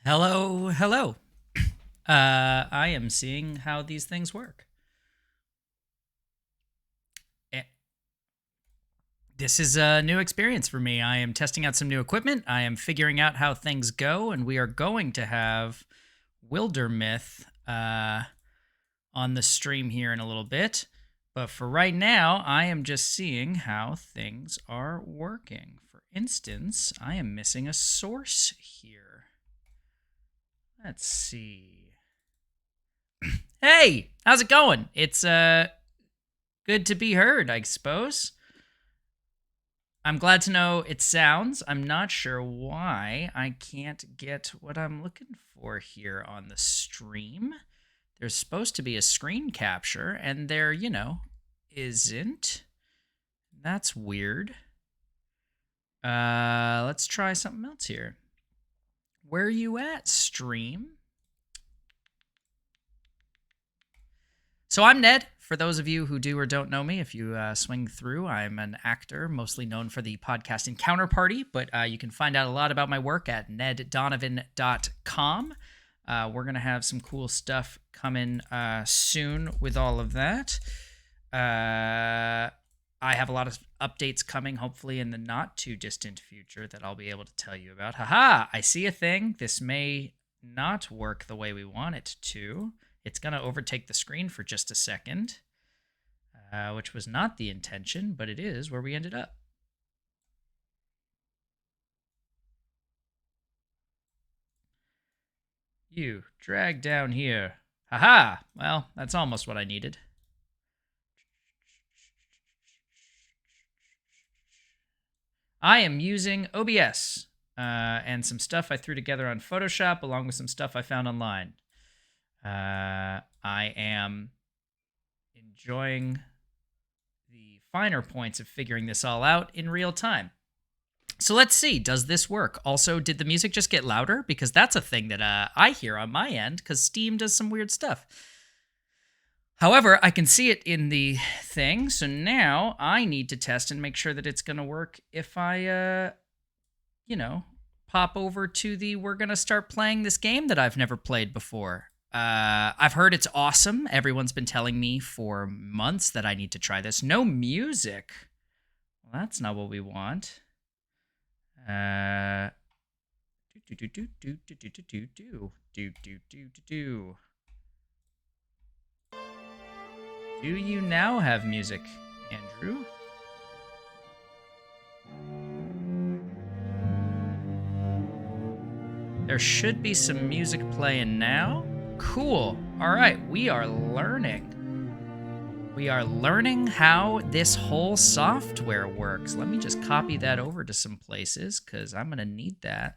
Hello, hello. I am seeing how these things work. Eh, This is a new experience for me. I am testing out some new equipment. I am figuring out how things go, and we are going to have Wildermyth on the stream here in a little bit. But for right now, I am just seeing how things are working. For instance, I am missing a source here. Let's see. Hey, how's it going? It's good to be heard, I suppose. I'm glad to know it sounds. I'm not sure why I can't get what I'm looking for here on the stream. There's supposed to be a screen capture, and there, isn't. That's weird. Let's try something else here. Where are you at, stream? So I'm Ned. For those of you who do or don't know me, if you swing through, I'm an actor, mostly known for the podcast Encounter Party, but you can find out a lot about my work at neddonovan.com. We're going to have some cool stuff coming soon with all of that. I have a lot of updates coming, hopefully in the not too distant future, that I'll be able to tell you about. Haha, I see a thing. This may not work the way we want it to. It's going to overtake the screen for just a second, which was not the intention, but it is where we ended up. You drag down here. Haha! Well, that's almost what I needed. I am using OBS and some stuff I threw together on Photoshop along with some stuff I found online. I am enjoying the finer points of figuring this all out in real time. So let's see, does this work? Also, did the music just get louder? Because that's a thing that I hear on my end, because Steam does some weird stuff. However, I can see it in the thing, so now I need to test and make sure that it's going to work if I, pop over to the we're going to start playing this game that I've never played before. I've heard it's awesome. Everyone's been telling me for months that I need to try this. No music. Well, that's not what we want. Do you now have music, Andrew? There should be some music playing now. Cool. All right, we are learning. We are learning how this whole software works. Let me just copy that over to some places because I'm going to need that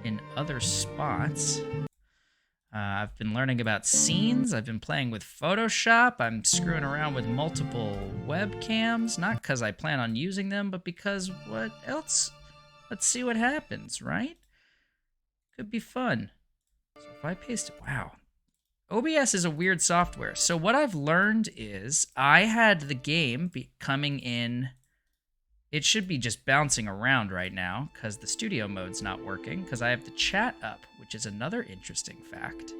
in other spots. I've been learning about scenes. I've been playing with Photoshop. I'm screwing around with multiple webcams, not because I plan on using them, but because what else? Let's see what happens, right? Could be fun. So if I paste, wow. OBS is a weird software. So what I've learned is I had the game coming in. It should be just bouncing around right now because the studio mode's not working because I have the chat up, which is another interesting fact.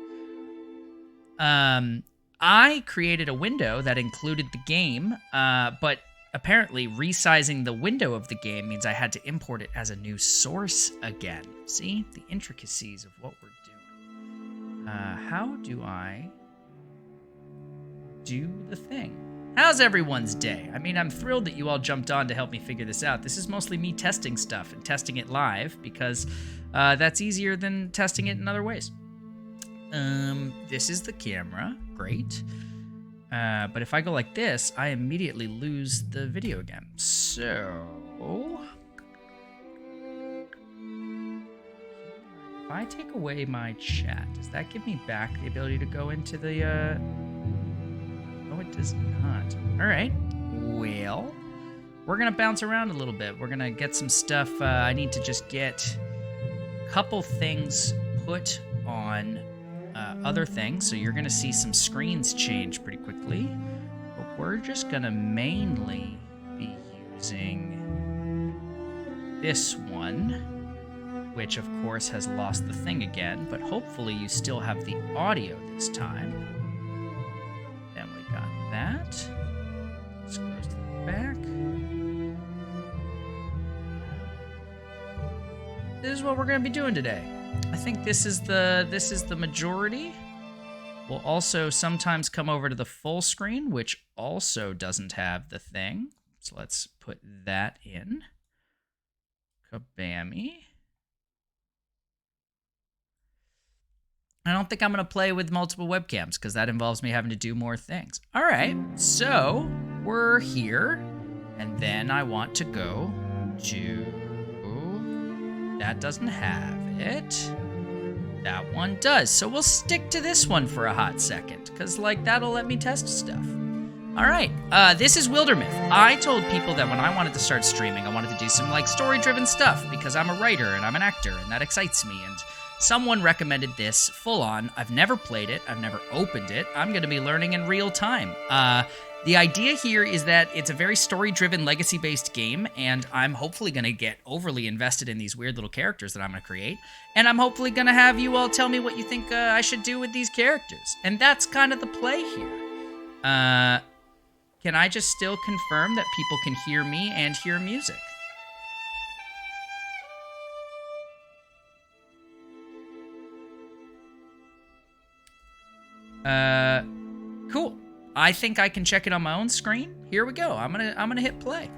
I created a window that included the game, but apparently resizing the window of the game means I had to import it as a new source again. See? The intricacies of what we're doing. How do I do the thing? How's everyone's day? I mean, I'm thrilled that you all jumped on to help me figure this out. This is mostly me testing stuff and testing it live because that's easier than testing it in other ways. This is the camera. Great. But if I go like this, I immediately lose the video again. So if I take away my chat, does that give me back the ability to go into the... No, it does not. All right. Well, we're going to bounce around a little bit. We're going to get some stuff. I need to just get a couple things put on other things. So you're going to see some screens change pretty quickly. But we're just going to mainly be using this one. which of course has lost the thing again, but hopefully you still have the audio this time. Then we got that. This goes to the back. This is what we're going to be doing today. I think this is the majority. We'll also sometimes come over to the full screen, which also doesn't have the thing. So let's put that in. Kabammy. I don't think I'm going to play with multiple webcams because that involves me having to do more things. All right, so we're here. And then I want to go to... That doesn't have it. That one does. So we'll stick to this one for a hot second, because, like, that'll let me test stuff. All right. This is Wildermyth. I told people that when I wanted to start streaming, I wanted to do some, like, story-driven stuff, because I'm a writer and I'm an actor, and that excites me. And someone recommended this full-on. I've never played it. I've never opened it. I'm going to be learning in real time. The idea here is that it's a very story-driven, legacy-based game, and I'm hopefully going to get overly invested in these weird little characters that I'm going to create, and I'm hopefully going to have you all tell me what you think I should do with these characters. And that's kind of the play here. Can I just still confirm that people can hear me and hear music? Cool. I think I can check it on my own screen. Here we go. I'm gonna hit play.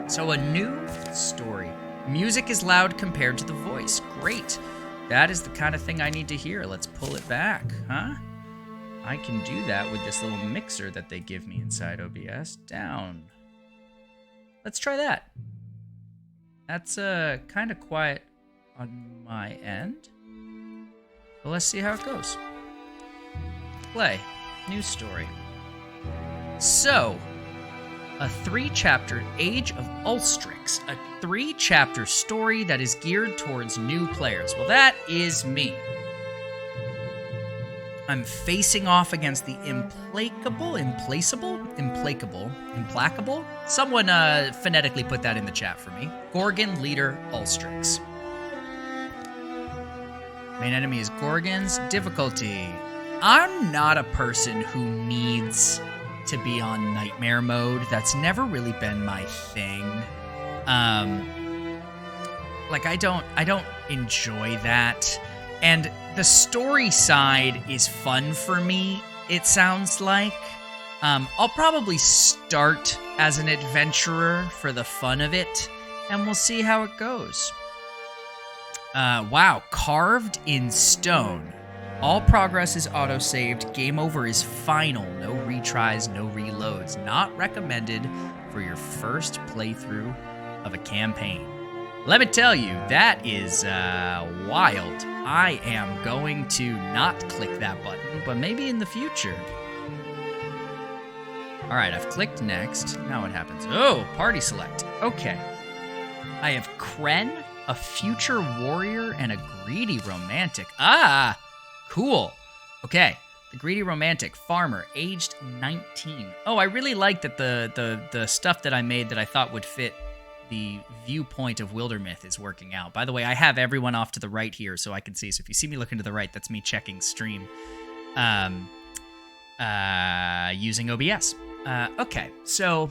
So a new story. Music is loud compared to the voice. Great. That is the kind of thing I need to hear. Let's pull it back, huh? I can do that with this little mixer that they give me inside OBS. Down. Let's try that. That's kind of quiet on my end. But let's see how it goes. Play. New story. So, a 3-chapter Age of Ulstryx, a 3-chapter story that is geared towards new players. Well, that is me. I'm facing off against the implacable? Someone phonetically put that in the chat for me. Gorgon leader Ulstryx. Main enemy is Gorgons. Difficulty. I'm not a person who needs to be on nightmare mode. That's never really been my thing. Like I don't enjoy that. And the story side is fun for me, it sounds like. I'll probably start as an adventurer for the fun of it, and we'll see how it goes. Wow, carved in stone. All progress is auto-saved. Game over is final. No retries, no reloads. Not recommended for your first playthrough of a campaign. Let me tell you, that is wild. I am going to not click that button, but maybe in the future. All right, I've clicked next. Now what happens? Oh, party select. Okay. I have Kren, a future warrior, and a greedy romantic. Ah! Cool. Okay. The greedy romantic farmer, aged 19. Oh, I really like that the stuff that I made that I thought would fit the viewpoint of Wildermyth is working out. By the way, I have everyone off to the right here so I can see. So if you see me looking to the right, that's me checking stream using OBS. Okay. So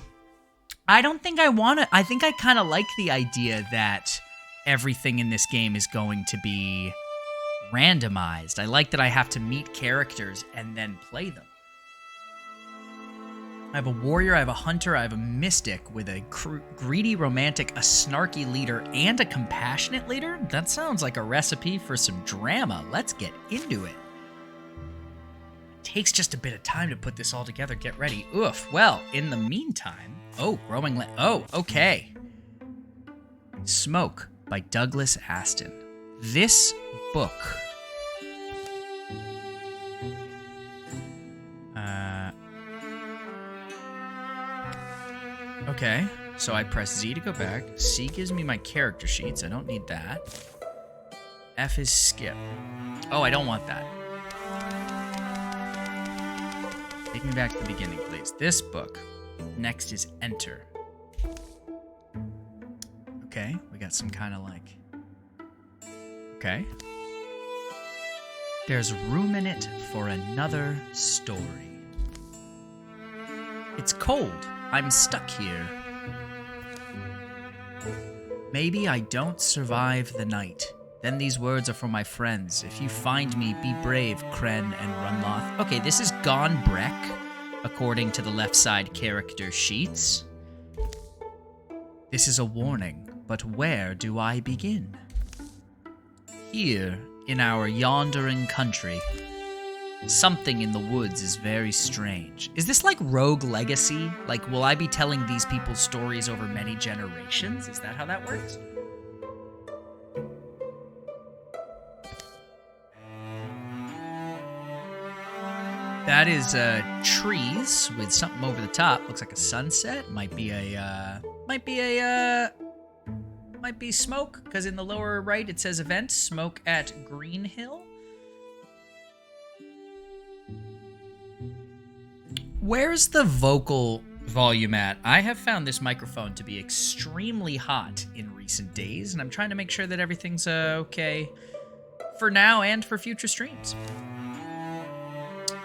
I don't think I want to... I think I kind of like the idea that everything in this game is going to be randomized. I like that I have to meet characters and then play them. I have a warrior, I have a hunter, I have a mystic with a greedy romantic, a snarky leader, and a compassionate leader? That sounds like a recipe for some drama. Let's get into it. It takes just a bit of time to put this all together. Get ready. Oof. Well, in the meantime... Oh, growing land. Oh, okay. Smoke by Douglas Aston. This book... Okay, so I press Z to go back. C gives me my character sheets. I don't need that. F is skip. Oh, I don't want that. Take me back to the beginning, please. This book. Next is enter. Okay, we got some kind of like Okay. There's room in it for another story. It's cold. I'm stuck here. Maybe I don't survive the night. Then these words are for my friends. If you find me, be brave, Kren and Runloth. Okay, this is Gone Breck, according to the left side character sheets. This is a warning, but where do I begin? Here, in our yondering country, something in the woods is very strange. Is this like Rogue Legacy? Like, will I be telling these people's stories over many generations? Is that how that works? That is trees with something over the top. Looks like a sunset. Might be smoke, because in the lower right it says event, smoke at Green Hill. Where's the vocal volume at? I have found this microphone to be extremely hot in recent days, and I'm trying to make sure that everything's okay for now and for future streams.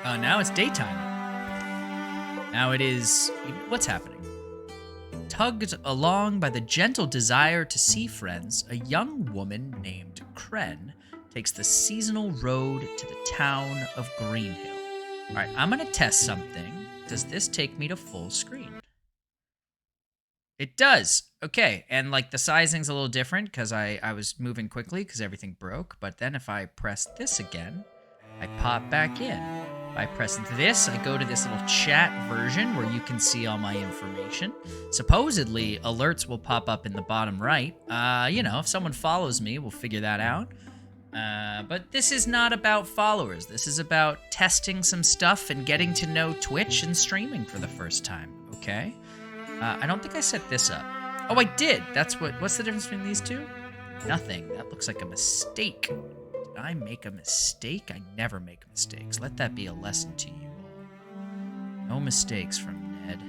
Now it's daytime. Now it is... What's happening? Tugged along by the gentle desire to see friends, a young woman named Kren takes the seasonal road to the town of Greenhill. All right, I'm going to test something. Does this take me to full screen? It does. Okay, and like the sizing's a little different because I was moving quickly because everything broke. But then if I press this again, I pop back in. If I press this, I go to this little chat version where you can see all my information. Supposedly, alerts will pop up in the bottom right. You know, if someone follows me, we'll figure that out. But this is not about followers. This is about testing some stuff and getting to know Twitch and streaming for the first time, okay? I don't think I set this up. Oh, I did. What's the difference between these two? Nothing. That looks like a mistake. Did I make a mistake? I never make mistakes. Let that be a lesson to you all. No mistakes from Ned.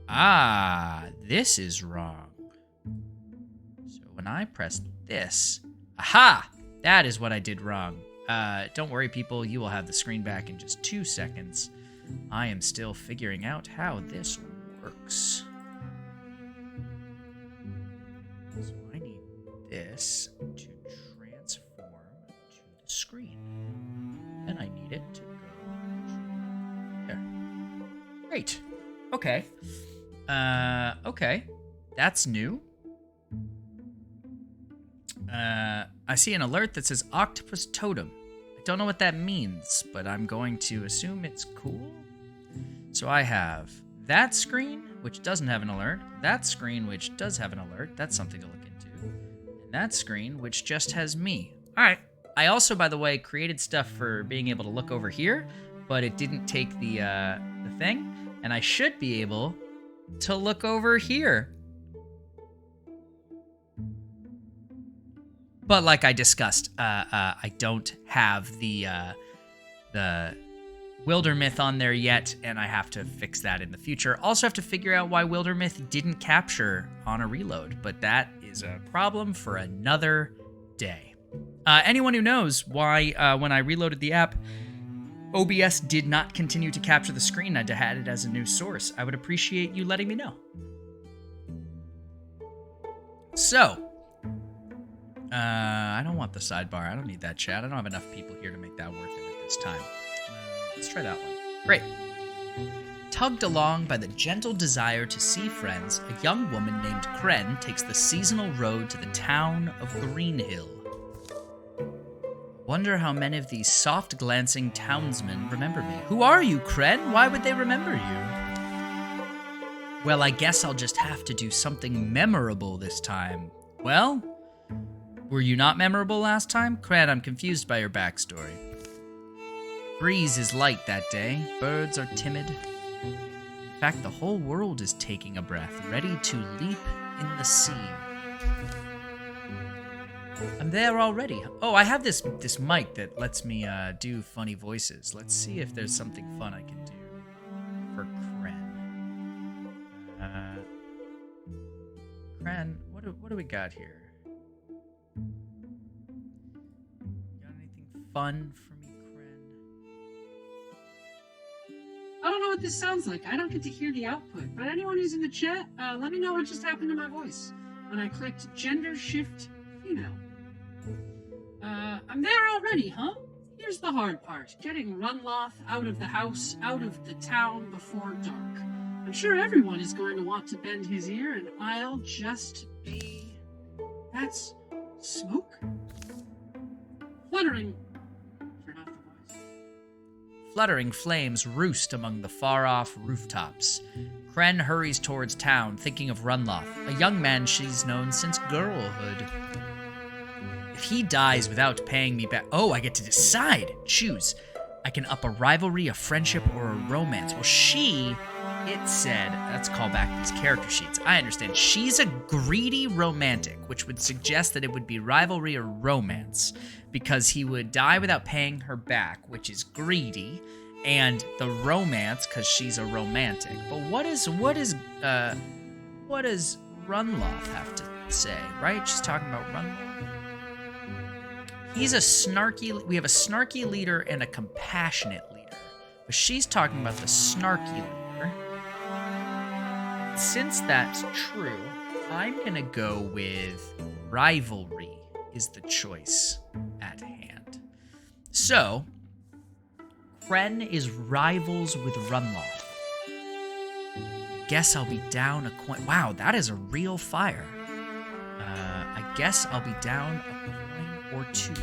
Ah, this is wrong. So when I press this... Aha! That is what I did wrong. Don't worry, people. You will have the screen back in just 2 seconds. I am still figuring out how this works. So I need this to transform to the screen. And I need it to go to there. Great. Okay. Okay. That's new. I see an alert that says Octopus Totem. I don't know what that means, but I'm going to assume it's cool. So I have that screen, which doesn't have an alert, that screen, which does have an alert, that's something to look into, and that screen, which just has me. All right. I also, by the way, created stuff for being able to look over here, but it didn't take the thing, and I should be able to look over here. But like I discussed, I don't have the Wildermyth on there yet, and I have to fix that in the future. Also have to figure out why Wildermyth didn't capture on a reload, but that is a problem for another day. Anyone who knows why when I reloaded the app, OBS did not continue to capture the screen, I had it as a new source, I would appreciate you letting me know. So... I don't want the sidebar. I don't need that chat. I don't have enough people here to make that worth it at this time. Let's try that one. Great. Tugged along by the gentle desire to see friends, a young woman named Kren takes the seasonal road to the town of Greenhill. Wonder how many of these soft-glancing townsmen remember me. Who are you, Kren? Why would they remember you? Well, I guess I'll just have to do something memorable this time. Well... Were you not memorable last time? Kren, I'm confused by your backstory. Breeze is light that day. Birds are timid. In fact, the whole world is taking a breath, ready to leap in the sea. I'm there already. Oh, I have this mic that lets me do funny voices. Let's see if there's something fun I can do for Kren. Kren, what do we got here? fun for me, Kren? I don't know what this sounds like. I don't get to hear the output. But anyone who's in the chat, let me know what just happened to my voice when I clicked gender shift female. I'm there already, huh? Here's the hard part. Getting Runloth out of the house, out of the town before dark. I'm sure everyone is going to want to bend his ear, and I'll just be... That's smoke? Fluttering. Turn off the voice. Fluttering flames roost among the far-off rooftops. Kren hurries towards town, thinking of Runloth, a young man she's known since girlhood. If he dies without paying me back... Oh, I get to decide. Choose. I can up a rivalry, a friendship, or a romance. Well, she... It said... Let's call back these character sheets. I understand. She's a greedy romantic, which would suggest that it would be rivalry or romance, because he would die without paying her back, which is greedy, and the romance, because she's a romantic. But what does Runloth have to say, right? She's talking about Runloth. He's a snarky... We have a snarky leader and a compassionate leader. But she's talking about the snarky leader. Since that's true, I'm going to go with rivalry is the choice at hand. So, Kren is rivals with Runloth. Guess I'll be down a coin. Wow, that is a real fire. I guess I'll be down a coin or two.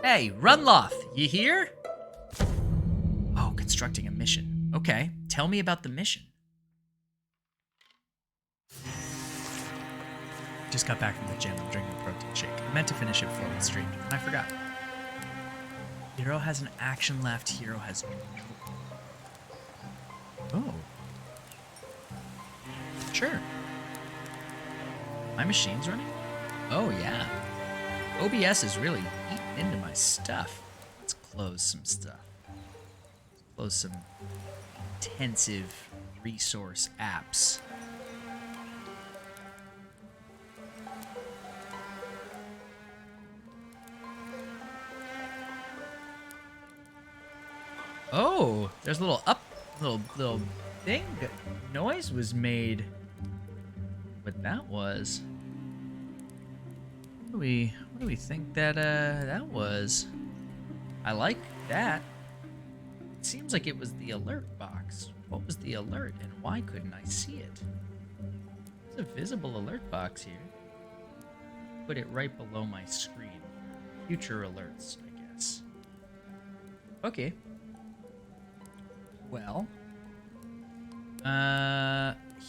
Hey, Runloth, you here? Oh, constructing a mission. Okay, tell me about the mission. Just got back from the gym. I'm drinking a protein shake. I meant to finish it before we streamed, and I forgot. Hero has an action left. Hero has no. Oh. Sure. My machine's running? Oh, yeah. OBS is really eating into my stuff. Let's close some stuff. Let's close some intensive resource apps. Oh, there's a little little thing. Noise was made. What that was? What do we think that that was? I like that. It seems like it was the alert box. What was the alert, and why couldn't I see it? There's a visible alert box here. Put it right below my screen. Future alerts, I guess. Okay. Well,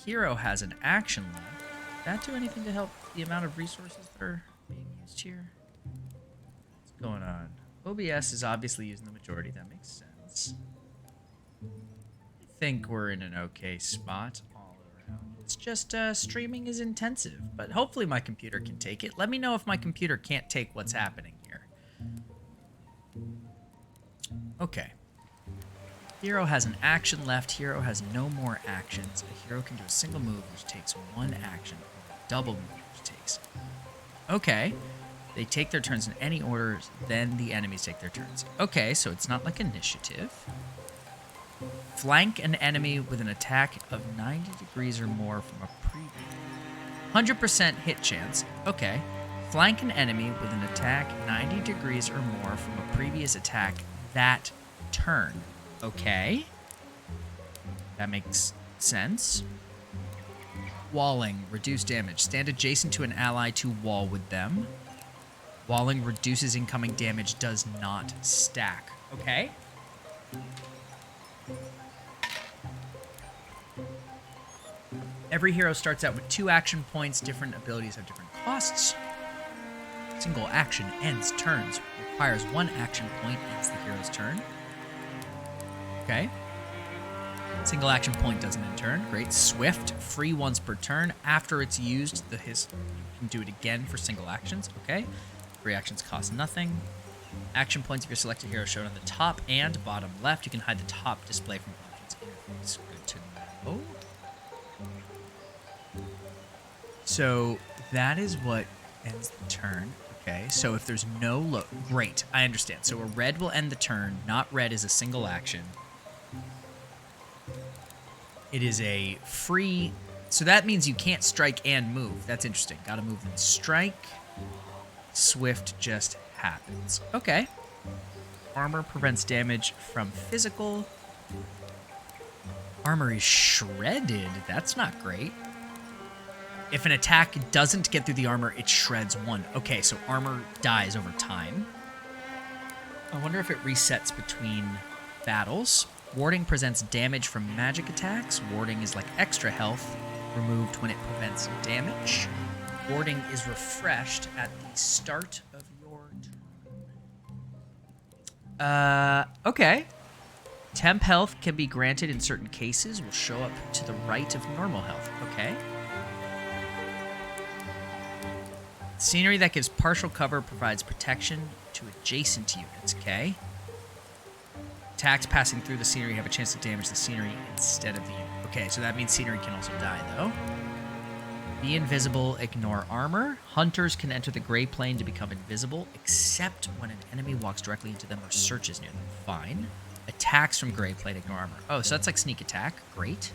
Hero has an action left. Did that do anything to help the amount of resources that are being used here? What's going on? OBS is obviously using the majority. That makes sense. I think we're in an okay spot all around. It's just streaming is intensive, but hopefully my computer can take it. Let me know if my computer can't take what's happening here. Okay. Hero has an action left. Hero has no more actions. A hero can do a single move, which takes one action, or a double move, which takes... Okay. They take their turns in any order, then the enemies take their turns. Okay, so it's not like initiative. Flank an enemy with an attack of 90 degrees or more from a previous... 100% hit chance. Okay. Flank an enemy with an attack 90 degrees or more from a previous attack that turn. Okay. That makes sense. Walling. Reduce damage. Stand adjacent to an ally to wall with them. Walling reduces incoming damage, does not stack. Okay. Every hero starts out with 2 action points. Different abilities have different costs. Single action ends turns. Requires 1 action point, ends the hero's turn. Okay. Single action point doesn't end turn. Great. Swift, free once per turn. After it's used, you can do it again for single actions. Okay. Free actions cost nothing. Action points of your selected hero shown on the top and bottom left. You can hide the top display from options interface. Good to know. So that is what ends the turn. Okay, so if there's no great, I understand. So a red will end the turn. Not red is a single action. It is a free... So that means you can't strike and move. That's interesting. Gotta move and strike. Swift just happens. Okay. Armor prevents damage from physical. Armor is shredded. That's not great. If an attack doesn't get through the armor, it shreds 1. Okay, so armor dies over time. I wonder if it resets between battles. Warding presents damage from magic attacks. Warding is like extra health, removed when it prevents damage. Warding is refreshed at the start of your turn. Okay. Temp health can be granted in certain cases. Will show up to the right of normal health. Okay. Scenery that gives partial cover provides protection to adjacent units. Okay. Attacks passing through the scenery have a chance to damage the scenery instead of the unit. Okay, so that means scenery can also die, though. Be invisible, ignore armor. Hunters can enter the gray plane to become invisible, except when an enemy walks directly into them or searches near them. Fine. Attacks from gray plane, ignore armor. Oh, so that's like sneak attack. Great.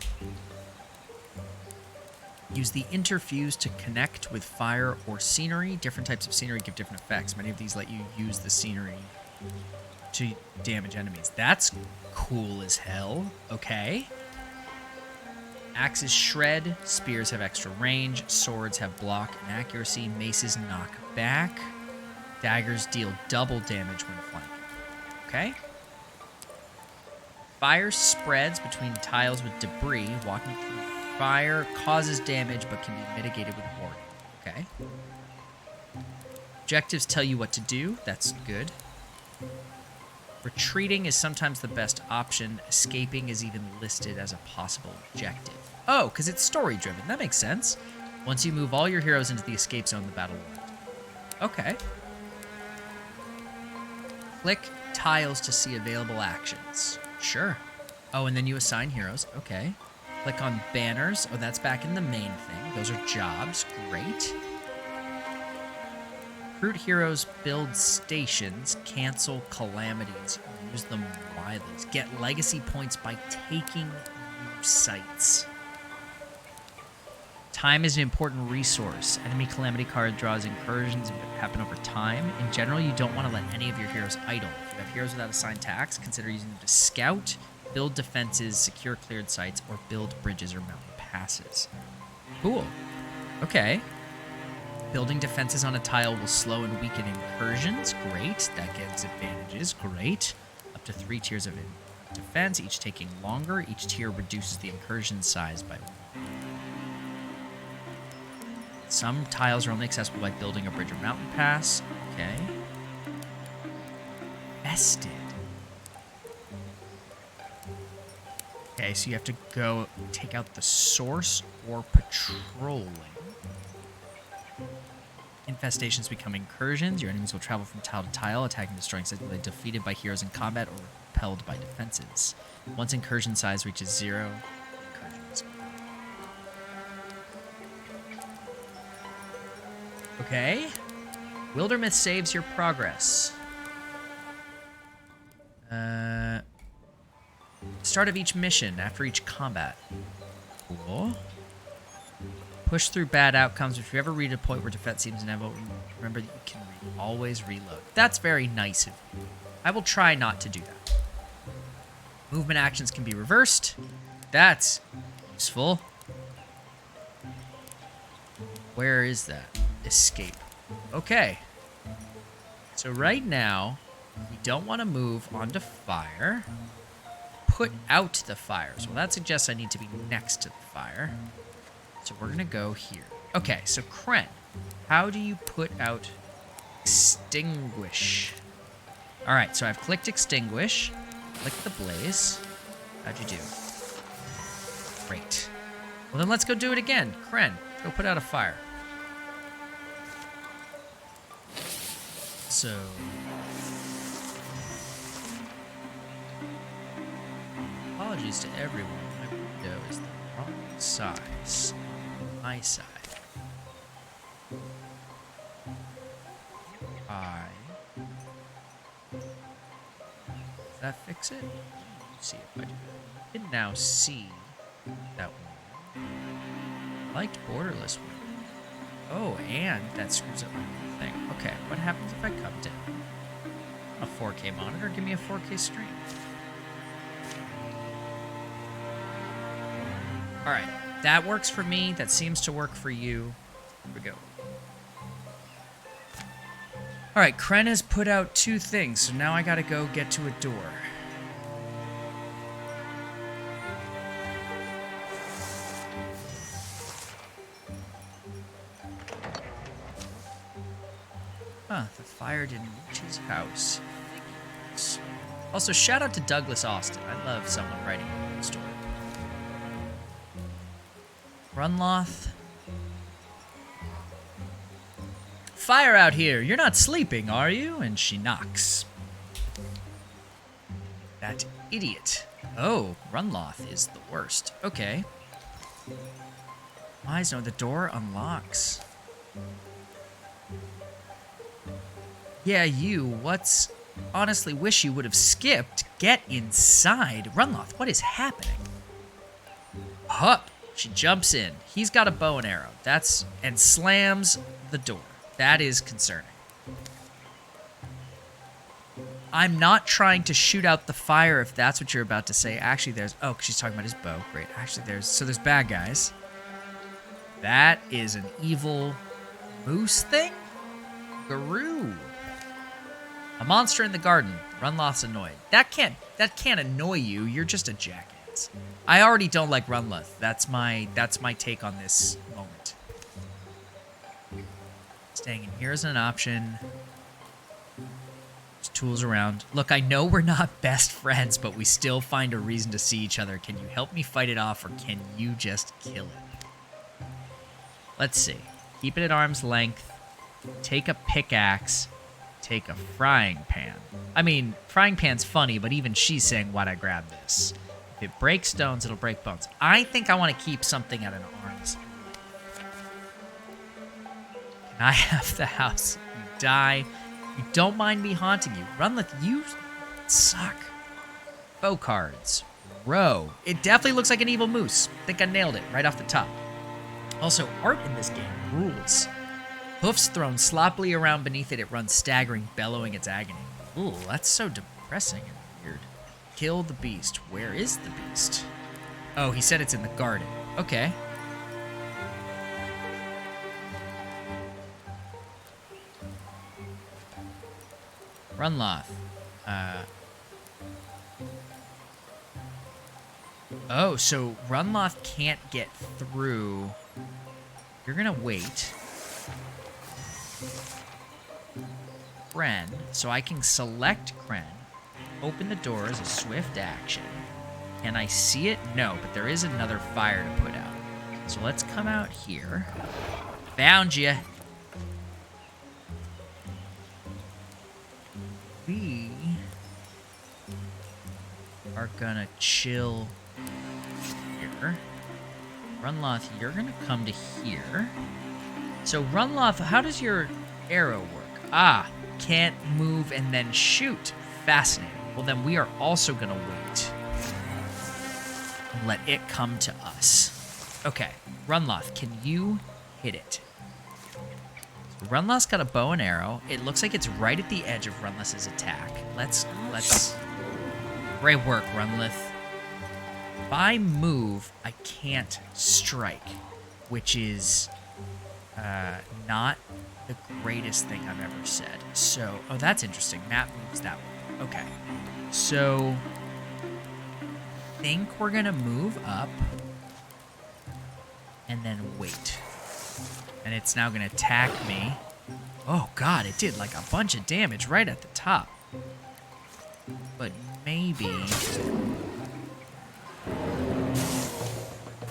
Use the interfuse to connect with fire or scenery. Different types of scenery give different effects. Many of these let you use the scenery to damage enemies. That's cool as hell. Okay. Axes shred. Spears have extra range. Swords have block and accuracy. Maces knock back. Daggers deal double damage when flanking. Okay. Fire spreads between tiles with debris. Walking through fire causes damage but can be mitigated with warding. Okay. Objectives tell you what to do. That's good. Retreating is sometimes the best option. Escaping is even listed as a possible objective. Oh, because it's story-driven. That makes sense. Once you move all your heroes into the escape zone, the battle will end. Okay. Click tiles to see available actions. Sure. Oh, and then you assign heroes. Okay. Click on banners. Oh, that's back in the main thing. Those are jobs. Great. Recruit heroes, build stations, cancel calamities, use them widely. Get legacy points by taking new sites. Time is an important resource. Enemy calamity card draws incursions happen over time. In general, you don't want to let any of your heroes idle. If you have heroes without assigned tasks, consider using them to scout, build defenses, secure cleared sites, or build bridges or mountain passes. Cool. Okay. Building defenses on a tile will slow and weaken incursions. Great. That gets advantages. Great. Up to 3 tiers of defense, each taking longer. Each tier reduces the incursion size by 1. Some tiles are only accessible by building a bridge or mountain pass. Okay. Vested. Okay, so you have to go take out the source or patrolling. Infestations become incursions. Your enemies will travel from tile to tile, attacking and destroying sites. They're defeated by heroes in combat or repelled by defenses. Once incursion size reaches 0, incursions. Okay. Wildermyth saves your progress. Start of each mission after each combat. Cool. Push through bad outcomes. If you ever reach a point where defense seems inevitable, remember that you can always reload. That's very nice of you. I will try not to do that. Movement actions can be reversed. That's useful. Where is that? Escape. Okay. So right now, we don't want to move onto fire. Put out the fires. Well, that suggests I need to be next to the fire. So we're going to go here. Okay, so Kren, how do you put out extinguish? All right, so I've clicked extinguish. Click the blaze. How'd you do? Great. Well, then let's go do it again. Kren, go put out a fire. So... apologies to everyone. My window is the wrong size. My side. that fix it? Let's see if I do that. I can now see that one. I liked borderless one. Oh, and that screws up my thing. Okay, what happens if I come down? A 4K monitor, give me a 4K stream. Alright, that works for me. That seems to work for you. Here we go. Alright, Kren has put out 2 things, so now I gotta go get to a door. Huh, the fire didn't reach his house. Also, shout out to Douglas Austin. I love someone writing a story. Runloth. Fire out here. You're not sleeping, are you? And she knocks. That idiot. Oh, Runloth is the worst. Okay. Eyes no, the door unlocks. Yeah, you. What's... Honestly, wish you would have skipped. Get inside. Runloth, what is happening? Hup. She jumps in. He's got a bow and arrow. And slams the door. That is concerning. I'm not trying to shoot out the fire if that's what you're about to say. Actually, there's... Oh, she's talking about his bow. Great. Actually, there's bad guys. That is an evil moose thing? Guru. A monster in the garden. Runloth's annoyed. That can't annoy you. You're just a jackass. I already don't like Runloth. That's my take on this moment. Staying in here is an option. There's tools around. Look, I know we're not best friends, but we still find a reason to see each other. Can you help me fight it off, or can you just kill it? Let's see. Keep it at arm's length. Take a pickaxe. Take a frying pan. I mean, frying pan's funny, but even she's saying, why'd I grab this? If it breaks stones, it'll break bones. I think I want to keep something at an arm's length. Can I have the house? You die. You don't mind me haunting you. Runloth, you suck. Bow cards. Row. It definitely looks like an evil moose. I think I nailed it right off the top. Also, art in this game rules. Hoofs thrown sloppily around beneath it, it runs staggering, bellowing its agony. Ooh, that's so depressing and weird. Kill the beast. Where is the beast? Oh, he said it's in the garden. Okay. Runloth. Oh, so Runloth can't get through. You're gonna wait. Kren, so I can select Kren, open the door as a swift action. Can I see it? No, but there is another fire to put out. So let's come out here. Found you. We are gonna chill here. Runloth, you're gonna come to here. So Runloth, how does your arrow work? Ah, can't move and then shoot. Fascinating. Well, then we are also going to wait and let it come to us. Okay, Runloth, can you hit it? So Runloth's got a bow and arrow. It looks like it's right at the edge of Runloth's attack. Let's... Great work, Runloth. If I move, I can't strike, which is not the greatest thing I've ever said. So, oh, that's interesting. Map moves that way. Okay. So, I think we're going to move up and then wait. And it's now going to attack me. Oh, God, it did like a bunch of damage right at the top. But maybe...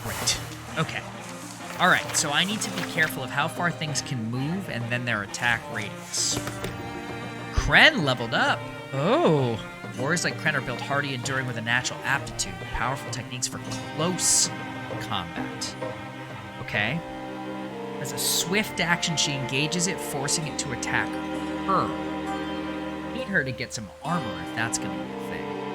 Great. Okay. All right, so I need to be careful of how far things can move and then their attack radius. Kren leveled up. Oh. Warriors like Kren are built hardy, enduring with a natural aptitude. Powerful techniques for close combat. Okay. As a swift action, she engages it, forcing it to attack her. Need her to get some armor if that's going to be a thing.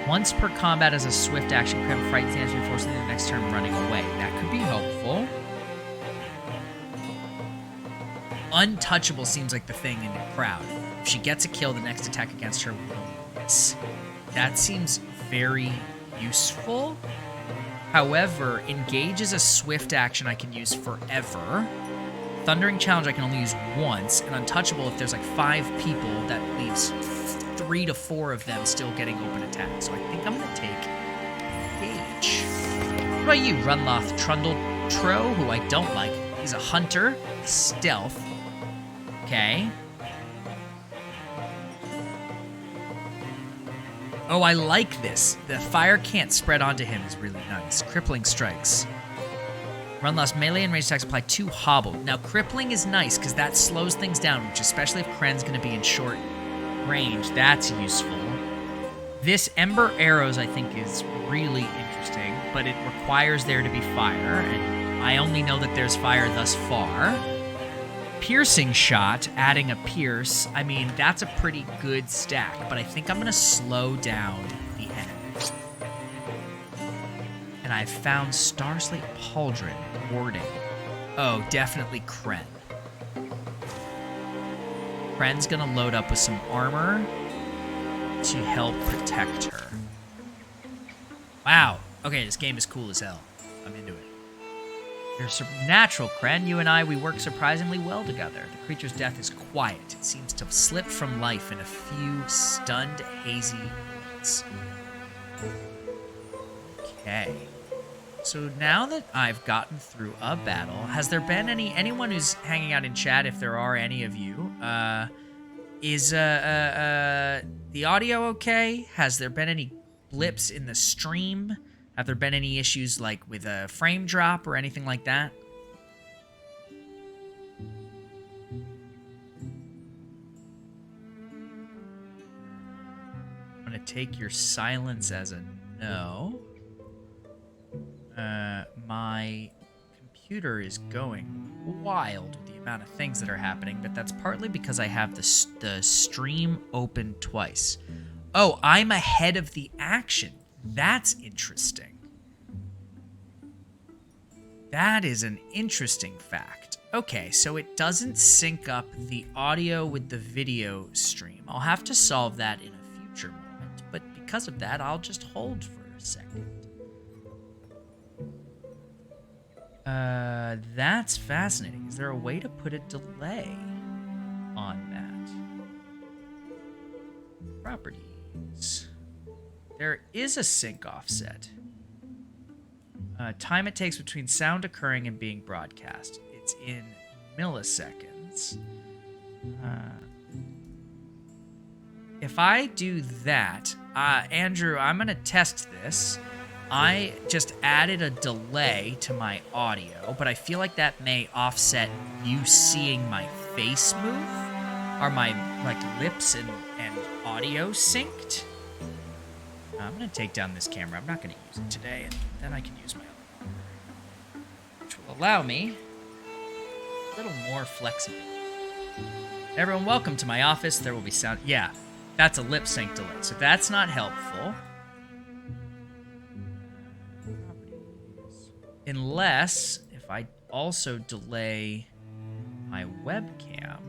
Once per combat as a swift action, Krem frightens the enemy, forcing the next turn running away. That could be helpful. Untouchable seems like the thing in the crowd. If she gets a kill, the next attack against her will miss. That seems very useful. However, engage is a swift action I can use forever. Thundering Challenge I can only use once. And Untouchable, if there's like 5 people, that leaves 3 to 4 of them still getting open attack. So I think I'm going to take Engage. What about you, Runloth Trundletro, who I don't like? He's a hunter, stealth. Okay. Oh, I like this. The fire can't spread onto him is really nice. Crippling Strikes. Runloth's melee and range attacks apply 2 hobble. Now, crippling is nice because that slows things down, which especially if Kren's going to be in short range, that's useful. This Ember Arrows, I think, is really interesting, but it requires there to be fire, and I only know that there's fire thus far. Piercing Shot, adding a pierce, I mean, that's a pretty good stack, but I think I'm going to slow down the enemy. And I've found Starslate Pauldron warding. Oh, definitely Kren. Kren's going to load up with some armor to help protect her. Wow. Okay, this game is cool as hell. I'm into it. You're supernatural, Kren. You and I, we work surprisingly well together. The creature's death is quiet. It seems to slip from life in a few stunned, hazy moments. Okay. So now that I've gotten through a battle, has there been anyone who's hanging out in chat, if there are any of you, is the audio okay? Has there been any blips in the stream? Have there been any issues like with a frame drop or anything like that? I'm gonna take your silence as a no. My computer is going wild with the amount of things that are happening, but that's partly because I have the stream open twice. Oh, I'm ahead of the action. That's interesting. That is an interesting fact. Okay, so it doesn't sync up the audio with the video stream. I'll have to solve that in a future moment, but because of that, I'll just hold for a second. That's fascinating. Is there a way to put a delay on that? Properties. There is a sync offset. Time it takes between sound occurring and being broadcast. It's in milliseconds. If I do that, Andrew, I'm going to test this. I just added a delay to my audio, but I feel like that may offset you seeing my face move. Are my lips and audio synced? I'm going to take down this camera. I'm not going to use it today, and then I can use my other one, which will allow me a little more flexibility. Everyone, welcome to my office. There will be sound. Yeah, that's a lip sync delay, so that's not helpful. Unless, if I also delay my webcam,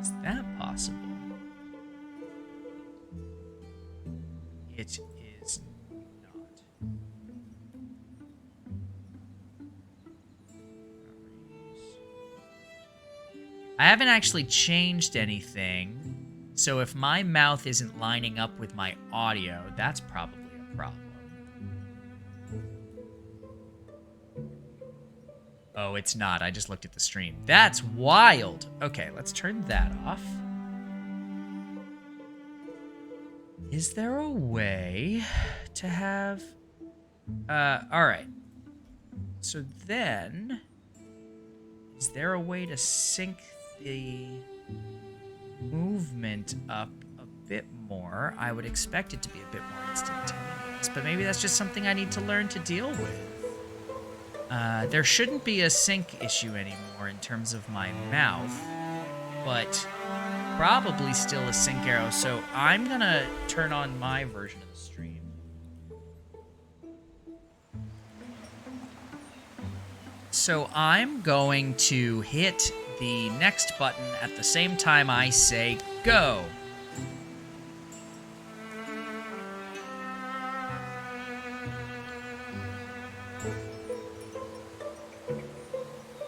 is that possible? It is not. I haven't actually changed anything, so if my mouth isn't lining up with my audio, that's probably a problem. Oh, it's not. I just looked at the stream. That's wild. Okay, let's turn that off. Is there a way to have... alright. So then... Is there a way to sync the movement up a bit more? I would expect it to be a bit more instantaneous, but maybe that's just something I need to learn to deal with. There shouldn't be a sync issue anymore in terms of my mouth, but probably still a sync arrow, so I'm gonna turn on my version of the stream. So I'm going to hit the next button at the same time I say go.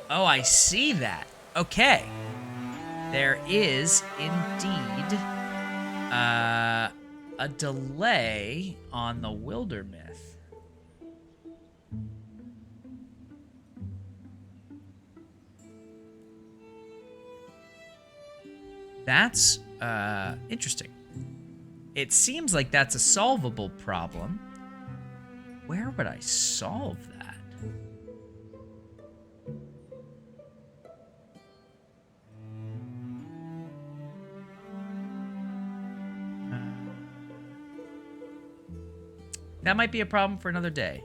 Oh, I see that. Okay. There is indeed a delay on the Wildermyth. That's interesting. It seems like that's a solvable problem. Where would I solve that? That might be a problem for another day.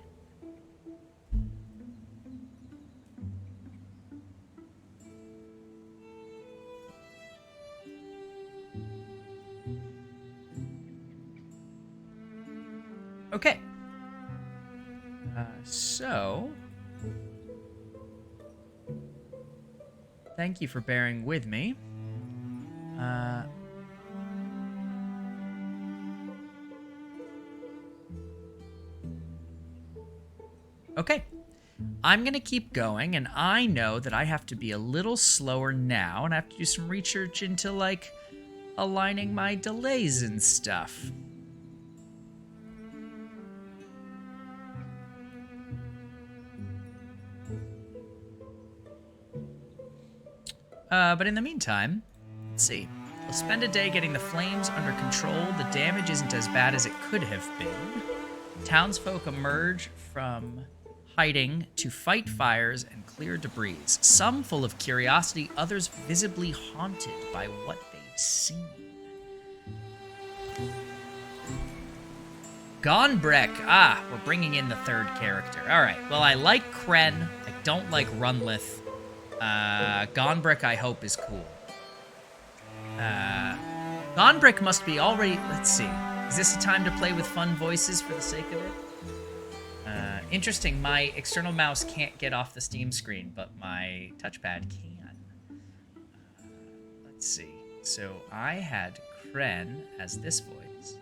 Okay. So, thank you for bearing with me. Okay. I'm going to keep going, and I know that I have to be a little slower now, and I have to do some research into, like, aligning my delays and stuff. But in the meantime, let's see. We'll spend a day getting the flames under control. The damage isn't as bad as it could have been. Townsfolk emerge from hiding to fight fires and clear debris. Some full of curiosity, others visibly haunted by what they've seen. Gonbreck. Ah, we're bringing in the third character. All right. Well, I like Kren. I don't like Runlith. Gonbreck, I hope, is cool. Gonbreck must be already... Let's see. Is this a time to play with fun voices for the sake of it? Interesting. My external mouse can't get off the Steam screen, but my touchpad can. Let's see. So I had Kren as this voice.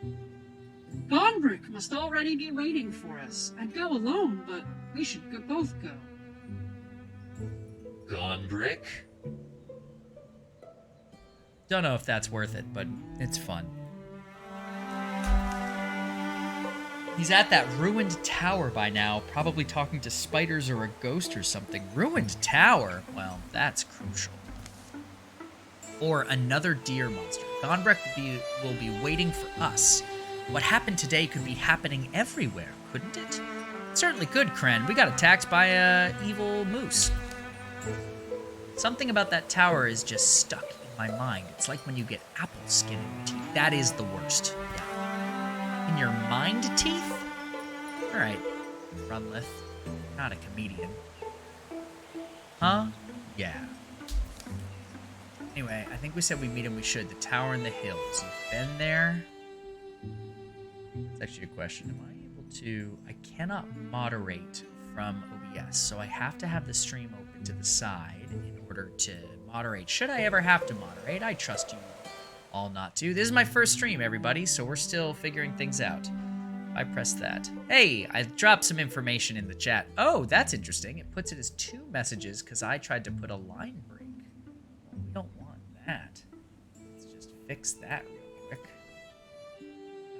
Gonbreck must already be waiting for us. I'd go alone, but we should both go. Gonbreck? Don't know if that's worth it, but it's fun. He's at that ruined tower by now, probably talking to spiders or a ghost or something. Ruined tower? Well, that's crucial. Or another deer monster. Gonbreck will be waiting for us. What happened today could be happening everywhere, couldn't it? It certainly could, Kren. We got attacked by a evil moose. Something about that tower is just stuck in my mind. It's like when you get apple skin in your teeth. That is the worst. Yeah. In your mind teeth? All right, Runlith. Not a comedian. Huh? Yeah. Anyway, I think we said we meet him. We should. The tower in the hills. You've been there? It's actually a question. Am I able to... I cannot moderate from OBS, so I have to have the stream open to the side in order to moderate. Should I ever have to moderate, I trust you all not to. This is my first stream, everybody, so we're still figuring things out. I press that. Hey, I dropped some information in the chat. Oh, that's interesting. It puts it as 2 messages because I tried to put a line break. Well, we don't want that. Let's just fix that real quick.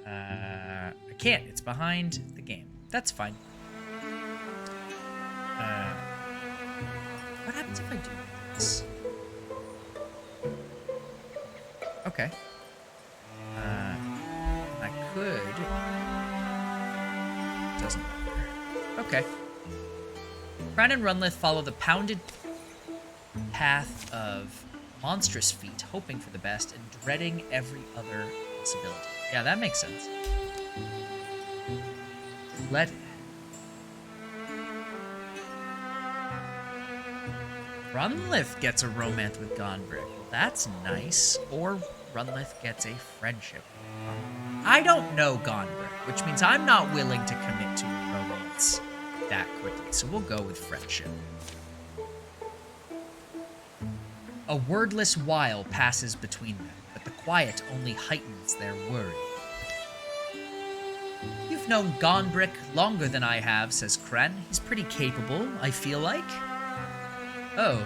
I can't. It's behind the game. That's fine. What happens if I do this? Okay. I could... Doesn't matter. Okay. Kren and Runlith follow the pounded path of monstrous feet, hoping for the best and dreading every other possibility. Yeah, that makes sense. Runlith gets a romance with Gonbrick. That's nice. Or Runlith gets a friendship. I don't know Gonbrick, which means I'm not willing to commit to a romance that quickly, so we'll go with friendship. A wordless while passes between them, but the quiet only heightens their worry. You've known Gonbrick longer than I have, says Kren. He's pretty capable, I feel like. Oh.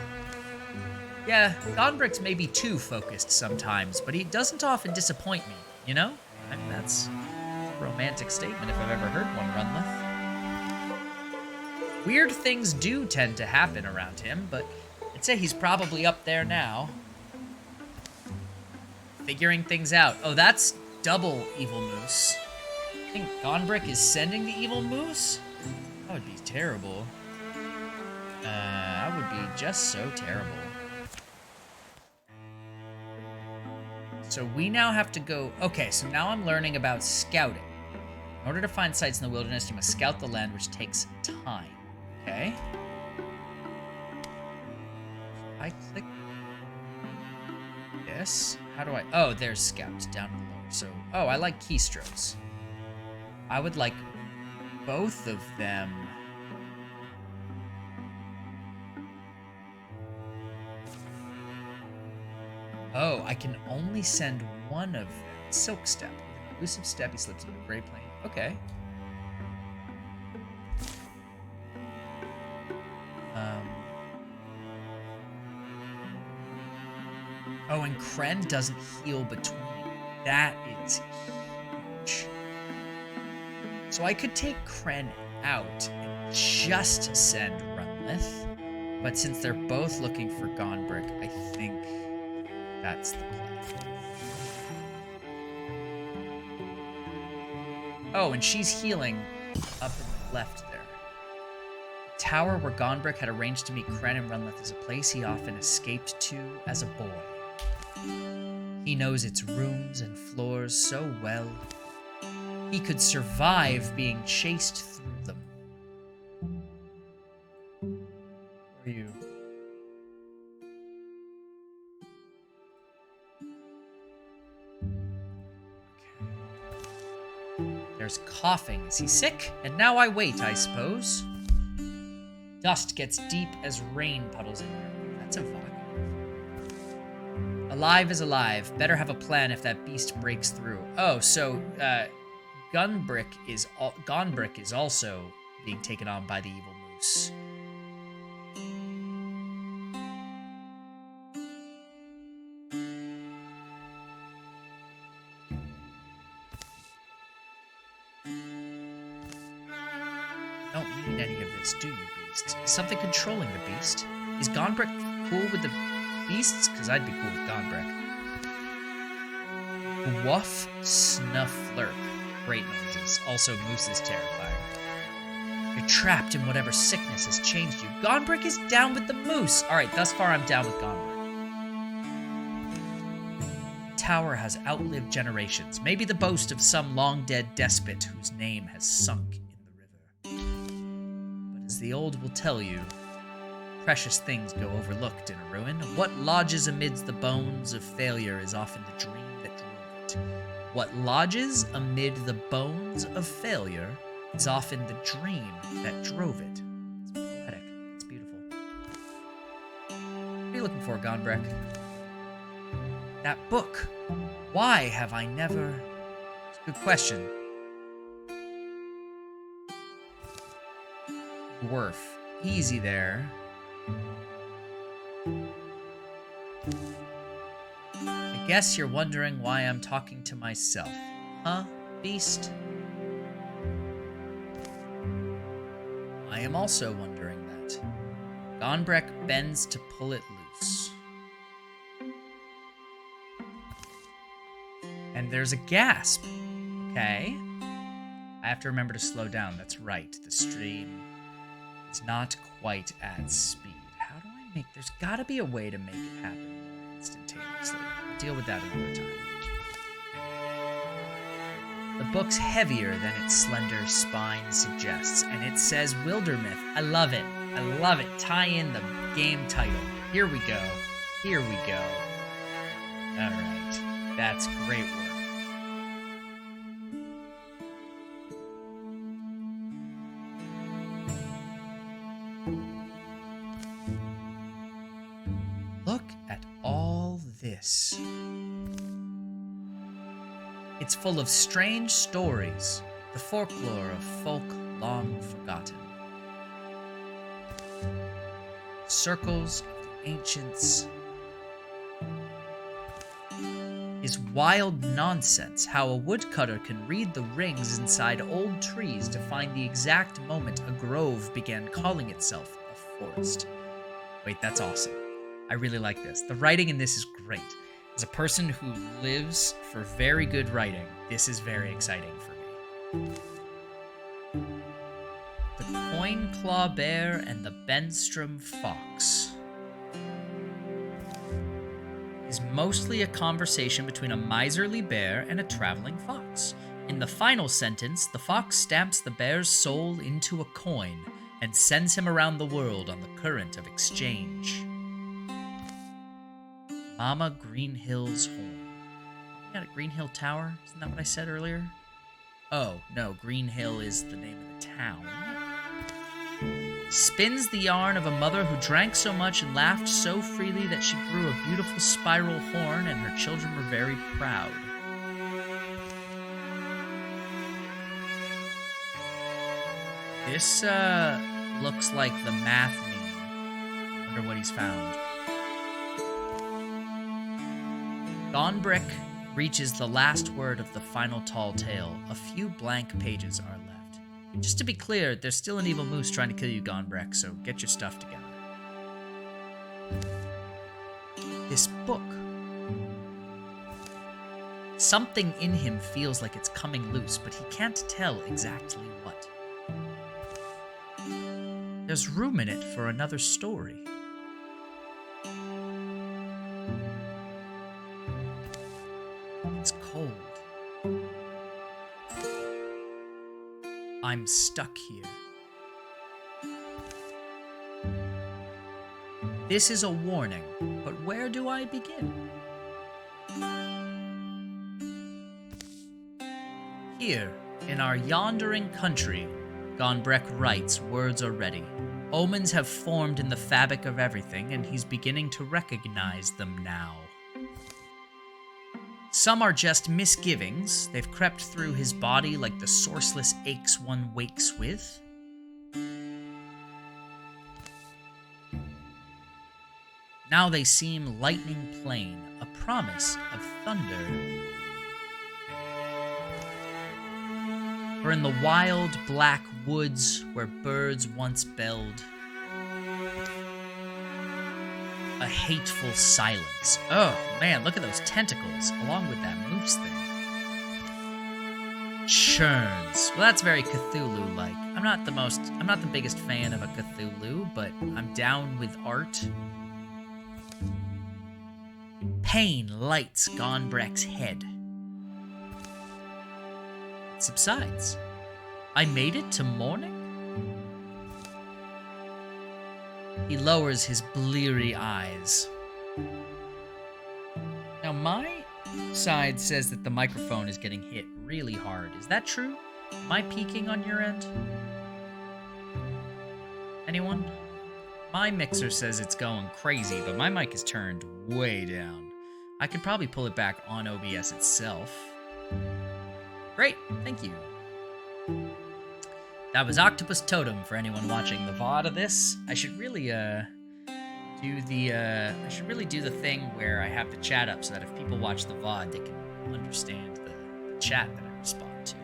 Yeah, Gonbrick's maybe too focused sometimes, but he doesn't often disappoint me, you know? I mean, that's a romantic statement if I've ever heard one, Runlith. Weird things do tend to happen around him, but I'd say he's probably up there now. Figuring things out. Oh, that's double Evil Moose. I think Gonbrick is sending the Evil Moose? That would be terrible. That would be just so terrible. So we now have to go... Okay, so now I'm learning about scouting. In order to find sites in the wilderness, you must scout the land, which takes time. Okay. I click this. How do I... Oh, there's scout down below. So, oh, I like keystrokes. I would like both of them. Oh, I can only send one of them. Silk Step. With an elusive step, he slips into a gray plane. Okay. Oh, and Kren doesn't heal between. That is huge. So I could take Kren out and just send Runlith. But since they're both looking for Gonbrick, I think that's the play. Oh, and she's healing up in the left there. The tower where Gonbrick had arranged to meet Kren and Runlith is a place he often escaped to as a boy. He knows its rooms and floors so well. He could survive being chased through them. Who are you? Okay. There's coughing. Is he sick? And now I wait, I suppose. Dust gets deep as rain puddles in there. That's evocative. Alive is alive. Better have a plan if that beast breaks through. Oh, so Gonbrick is also being taken on by the Evil Moose. Don't need any of this, do you, beast? Is something controlling the beast? Is Gonbrick cool with the beasts? Because I'd be cool with Gonbrick. Woof, snuff, lurk. Great noises. Also, Moose is terrifying. You're trapped in whatever sickness has changed you. Gonbrick is down with the Moose. Alright, thus far I'm down with Gonbrick. The tower has outlived generations. Maybe the boast of some long-dead despot whose name has sunk in the river. But as the old will tell you, precious things go overlooked in a ruin. What lodges amidst the bones of failure is often the dream that drove it. What lodges amid the bones of failure is often the dream that drove it. It's poetic. It's beautiful. What are you looking for, Gonbrick? That book. Why have I never... It's a good question. Dwarf. Easy there. I guess you're wondering why I'm talking to myself. Huh, beast? I am also wondering that. Gonbrick bends to pull it loose. And there's a gasp. Okay. I have to remember to slow down. That's right. The stream is not quite at speed. How do I make... There's gotta be a way to make it happen more instantaneously. I'll deal with that another time. The book's heavier than its slender spine suggests, and it says Wildermyth. I love it. I love it. Tie in the game title. Here we go. Here we go. All right. That's great work. Look at all this. It's full of strange stories, the folklore of folk long forgotten. Circles of the ancients. Is wild nonsense how a woodcutter can read the rings inside old trees to find the exact moment a grove began calling itself a forest. Wait, that's awesome. I really like this. The writing in this is great. As a person who lives for very good writing, this is very exciting for me. The Coin-Claw Bear and the Bendstrom Fox is mostly a conversation between a miserly bear and a traveling fox. In the final sentence, the fox stamps the bear's soul into a coin and sends him around the world on the current of exchange. Mama Greenhill's horn. We got a Greenhill Tower? Isn't that what I said earlier? Oh, no, Greenhill is the name of the town. Spins the yarn of a mother who drank so much and laughed so freely that she grew a beautiful spiral horn and her children were very proud. This, looks like the math meme. Wonder what he's found. Gonbrick reaches the last word of the final tall tale. A few blank pages are left. Just to be clear, there's still an evil moose trying to kill you, Gonbrick, so get your stuff together. This book. Something in him feels like it's coming loose, but he can't tell exactly what. There's room in it for another story. It's cold. I'm stuck here. This is a warning, but where do I begin? Here, in our yondering country, Gonbreck writes, words are ready. Omens have formed in the fabric of everything, and he's beginning to recognize them now. Some are just misgivings. They've crept through his body like the sourceless aches one wakes with. Now they seem lightning plain, a promise of thunder. For in the wild black woods where birds once belled, a hateful silence. Oh man, look at those tentacles, along with that moose thing. Churns. Well, that's very Cthulhu-like. I'm not the biggest fan of a Cthulhu, but I'm down with art. Pain lights Gonbreck's head. It subsides. I made it to morning? He lowers his bleary eyes. Now, my side says that the microphone is getting hit really hard. Is that true? Am I peaking on your end? Anyone? My mixer says it's going crazy, but my mic is turned way down. I could probably pull it back on OBS itself. Great, thank you. That was Octopus Totem for anyone watching the VOD of this. I should really do the thing where I have the chat up so that if people watch the VOD, they can understand the chat that I respond to.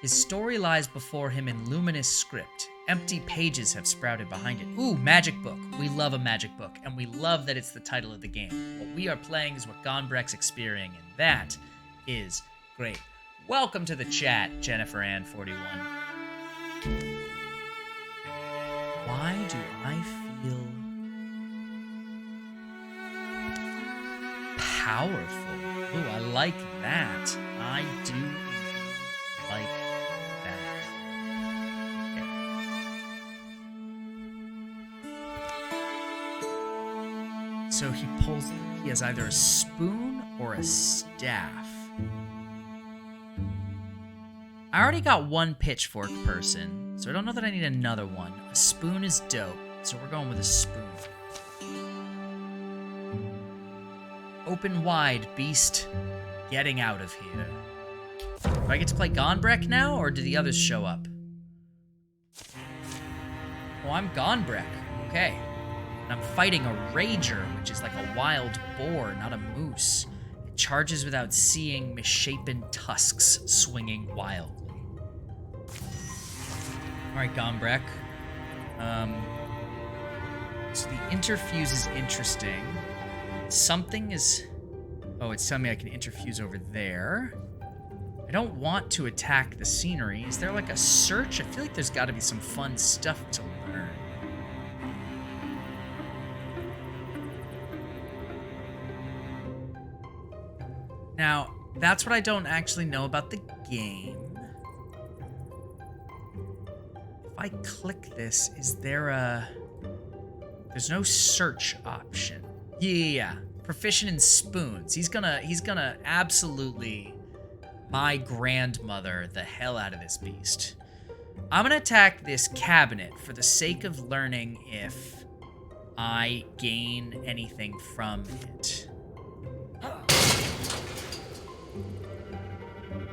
His story lies before him in luminous script. Empty pages have sprouted behind it. Ooh, magic book. We love a magic book, and we love that it's the title of the game. What we are playing is what Gonbreck's experiencing, and that is great. Welcome to the chat, Jennifer Ann 41. Why do I feel powerful? Ooh, I like that. I do like that. Okay. So he has either a spoon or a staff. I already got one pitchfork person, so I don't know that I need another one. A spoon is dope, so we're going with a spoon. Open wide, beast. Getting out of here. Do I get to play Gonbrek now, or do the others show up? Oh, I'm Gonbrek. Okay. And I'm fighting a rager, which is like a wild boar, not a moose. It charges without seeing, misshapen tusks swinging wildly. Alright, Gonbrek. So the interfuse is interesting. Something is... Oh, it's telling me I can interfuse over there. I don't want to attack the scenery. Is there like a search? I feel like there's got to be some fun stuff to learn. Now, that's what I don't actually know about the game. If I click this, is there a... There's no search option. Yeah. Proficient in spoons. He's gonna absolutely my grandmother the hell out of this beast. I'm gonna attack this cabinet for the sake of learning if I gain anything from it.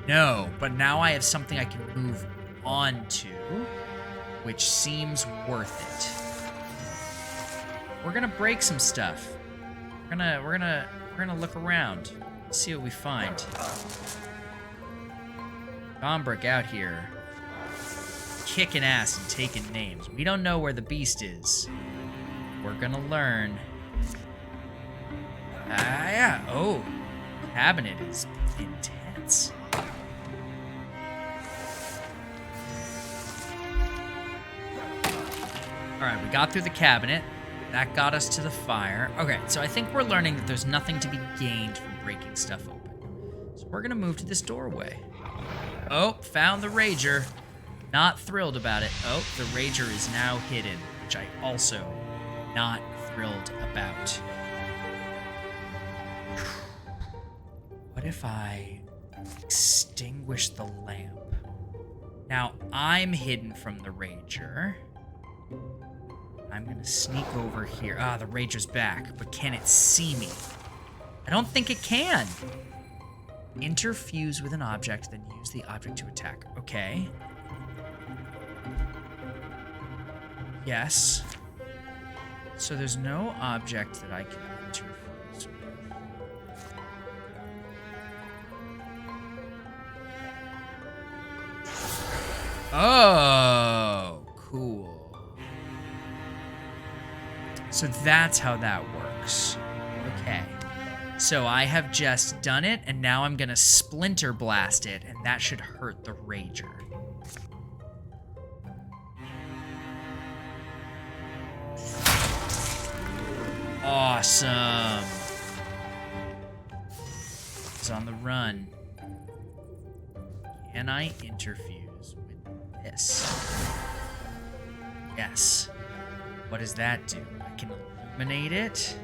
No, but now I have something I can move on to, which seems worth it. We're gonna break some stuff. We're gonna look around, see what we find. Gonbrek out here, kicking ass and taking names. We don't know where the beast is. We're gonna learn. Yeah. Oh, cabinet is intense. All right, we got through the cabinet. That got us to the fire. Okay, so I think we're learning that there's nothing to be gained from breaking stuff open. So we're gonna move to this doorway. Oh, found the rager. Not thrilled about it. Oh, the rager is now hidden, which I also not thrilled about. What if I extinguish the lamp? Now, I'm hidden from the rager. I'm gonna sneak over here. Ah, the rager's back, but can it see me? I don't think it can. Interfuse with an object, then use the object to attack. Okay. Yes. So there's no object that I can interfuse with. Oh, cool. So that's how that works. Okay. So I have just done it, and now I'm gonna splinter blast it, and that should hurt the rager. Awesome. It's on the run. Can I interfuse with this? Yes. What does that do? I can illuminate it.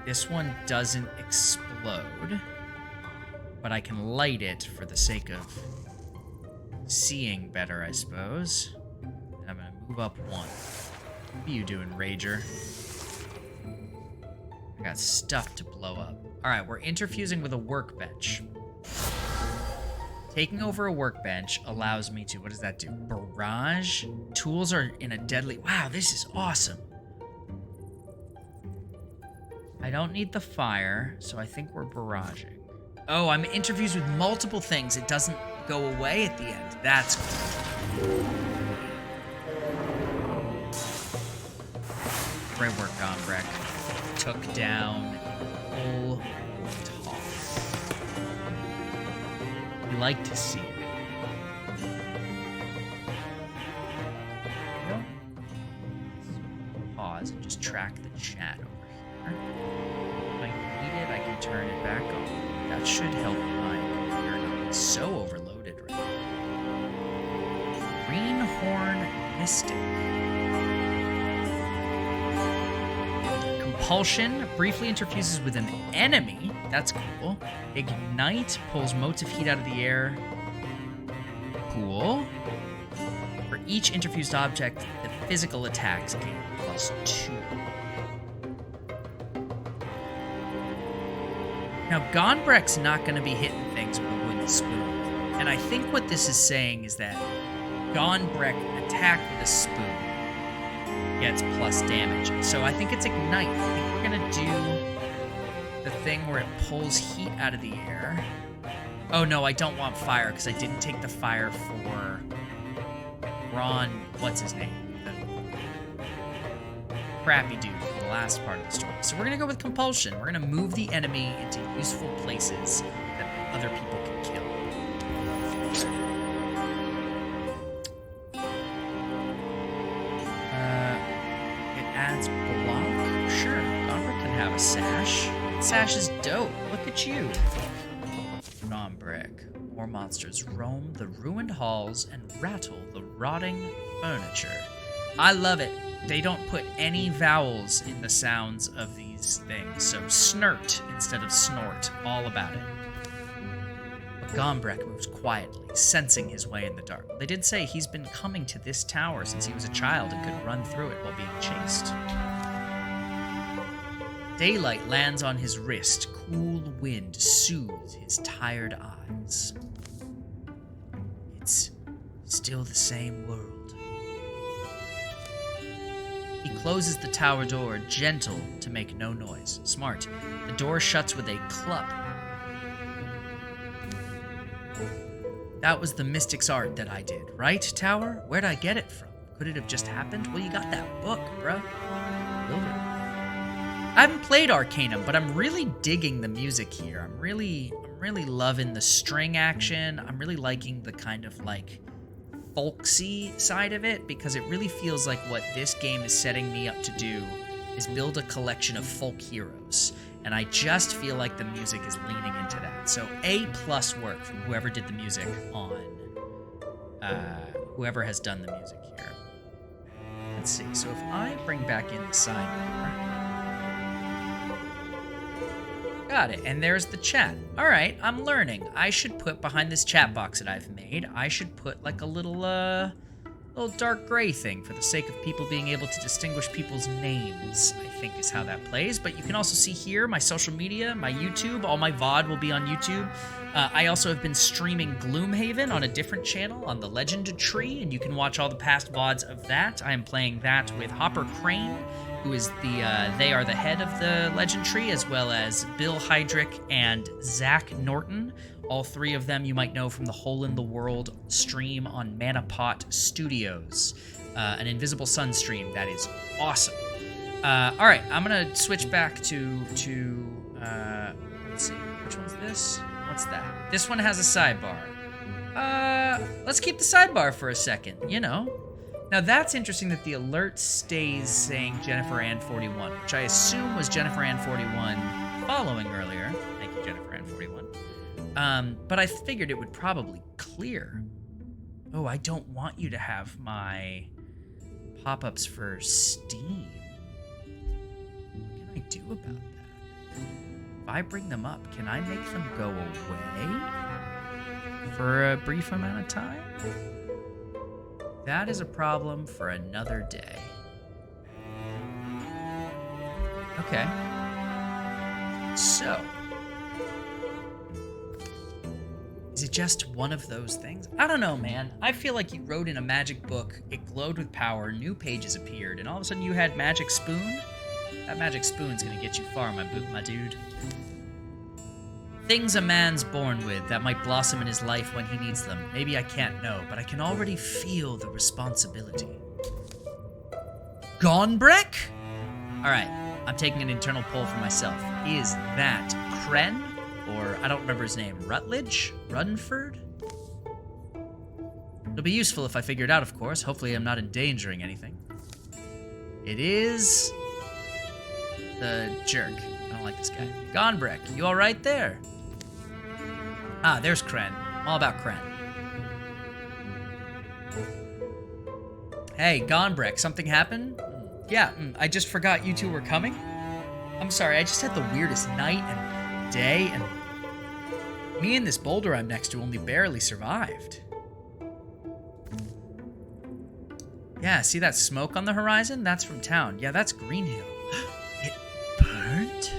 This one doesn't explode, but I can light it for the sake of seeing better, I suppose. I'm gonna move up one. What are you doing, Rager? I got stuff to blow up. Alright, we're interfusing with a workbench. Taking over a workbench allows me to... What does that do? Barrage? Tools are in a deadly... Wow, this is awesome. I don't need the fire, so I think we're barraging. Oh, I'm interfused with multiple things. It doesn't go away at the end. That's cool. Great work, Gonbrek. Took down full talk. You like to see it. Pause and just track the chat over here. If I need it, I can turn it back on. That should help my computer not be so overloaded right now. Greenhorn Mystic. Compulsion briefly interfuses with an enemy. That's cool. Ignite pulls motes of heat out of the air. Cool. For each interfused object, the physical attacks gain +2. Now, Gonbreck's not going to be hitting things with a wooden spoon. And I think what this is saying is that Gonbreck attack with a spoon gets plus damage. So I think it's Ignite. I think we're going to do the thing where it pulls heat out of the air. Oh, no, I don't want fire because I didn't take the fire for Ron, what's his name? The crappy dude from the last part of the story. So we're going to go with Compulsion. We're going to move the enemy into useful places that other people can kill. It adds block. Sure, Gonbreck can have a sash. Sash is dope. Look at you. Gonbreck. More monsters roam the ruined halls and rattle the rotting furniture. I love it. They don't put any vowels in the sounds of these things, so snert instead of snort. All about it. But Gonbreck moves quietly, sensing his way in the dark. They did say he's been coming to this tower since he was a child and could run through it while being chased. Daylight lands on his wrist. Cool wind soothes his tired eyes. It's still the same world. He closes the tower door, gentle to make no noise. Smart. The door shuts with a club. That was the mystic's art that I did, right, Tower? Where'd I get it from? Could it have just happened? Well, you got that book, bruh. Wildermyth. I haven't played Arcanum, but I'm really digging the music here. I'm really loving the string action. I'm really liking the kind of like folksy side of it, because it really feels like what this game is setting me up to do is build a collection of folk heroes. And I just feel like the music is leaning into that. So A+ work from whoever did the music on, whoever has done the music here. Let's see, so if I bring back in the sidebar. Got it, and there's the chat. All right, I'm learning. I should put behind this chat box that I've made, I should put like a little dark gray thing for the sake of people being able to distinguish people's names, I think is how that plays. But you can also see here my social media, my YouTube, all my VOD will be on YouTube. I also have been streaming Gloomhaven on a different channel on the Legend Tree, and you can watch all the past VODs of that. I am playing that with Hopper Crane, who is they are the head of the Legend Tree, as well as Bill Heydrich and Zach Norton. All three of them you might know from the Hole in the World stream on Manapot Studios, an Invisible Sun stream that is awesome. All right, I'm gonna switch back to let's see, which one's this? What's that? This one has a sidebar. Let's keep the sidebar for a second, you know. Now that's interesting that the alert stays saying Jennifer Ann 41, which I assume was Jennifer Ann 41 following earlier. Thank you, Jennifer Ann 41. But I figured it would probably clear. Oh, I don't want you to have my pop-ups for Steam. What can I do about that? If I bring them up, can I make them go away for a brief amount of time? That is a problem for another day. Okay. So, is it just one of those things? I don't know, man. I feel like you wrote in a magic book, it glowed with power, new pages appeared, and all of a sudden you had Magic Spoon? That Magic Spoon's gonna get you far, my dude. Things a man's born with that might blossom in his life when he needs them. Maybe I can't know, but I can already feel the responsibility. Gonbreck? Alright, I'm taking an internal poll for myself. Is that Kren? Or, I don't remember his name, Rutledge? Runford? It'll be useful if I figure it out, of course. Hopefully I'm not endangering anything. It is the jerk. I don't like this guy. Gonbreck, you alright there? Ah, there's Kren. All about Kren. Hey, Gonbreck, something happened? Yeah, I just forgot you two were coming. I'm sorry, I just had the weirdest night and day, and me and this boulder I'm next to only barely survived. Yeah, see that smoke on the horizon? That's from town. Yeah, that's Greenhill. It burnt?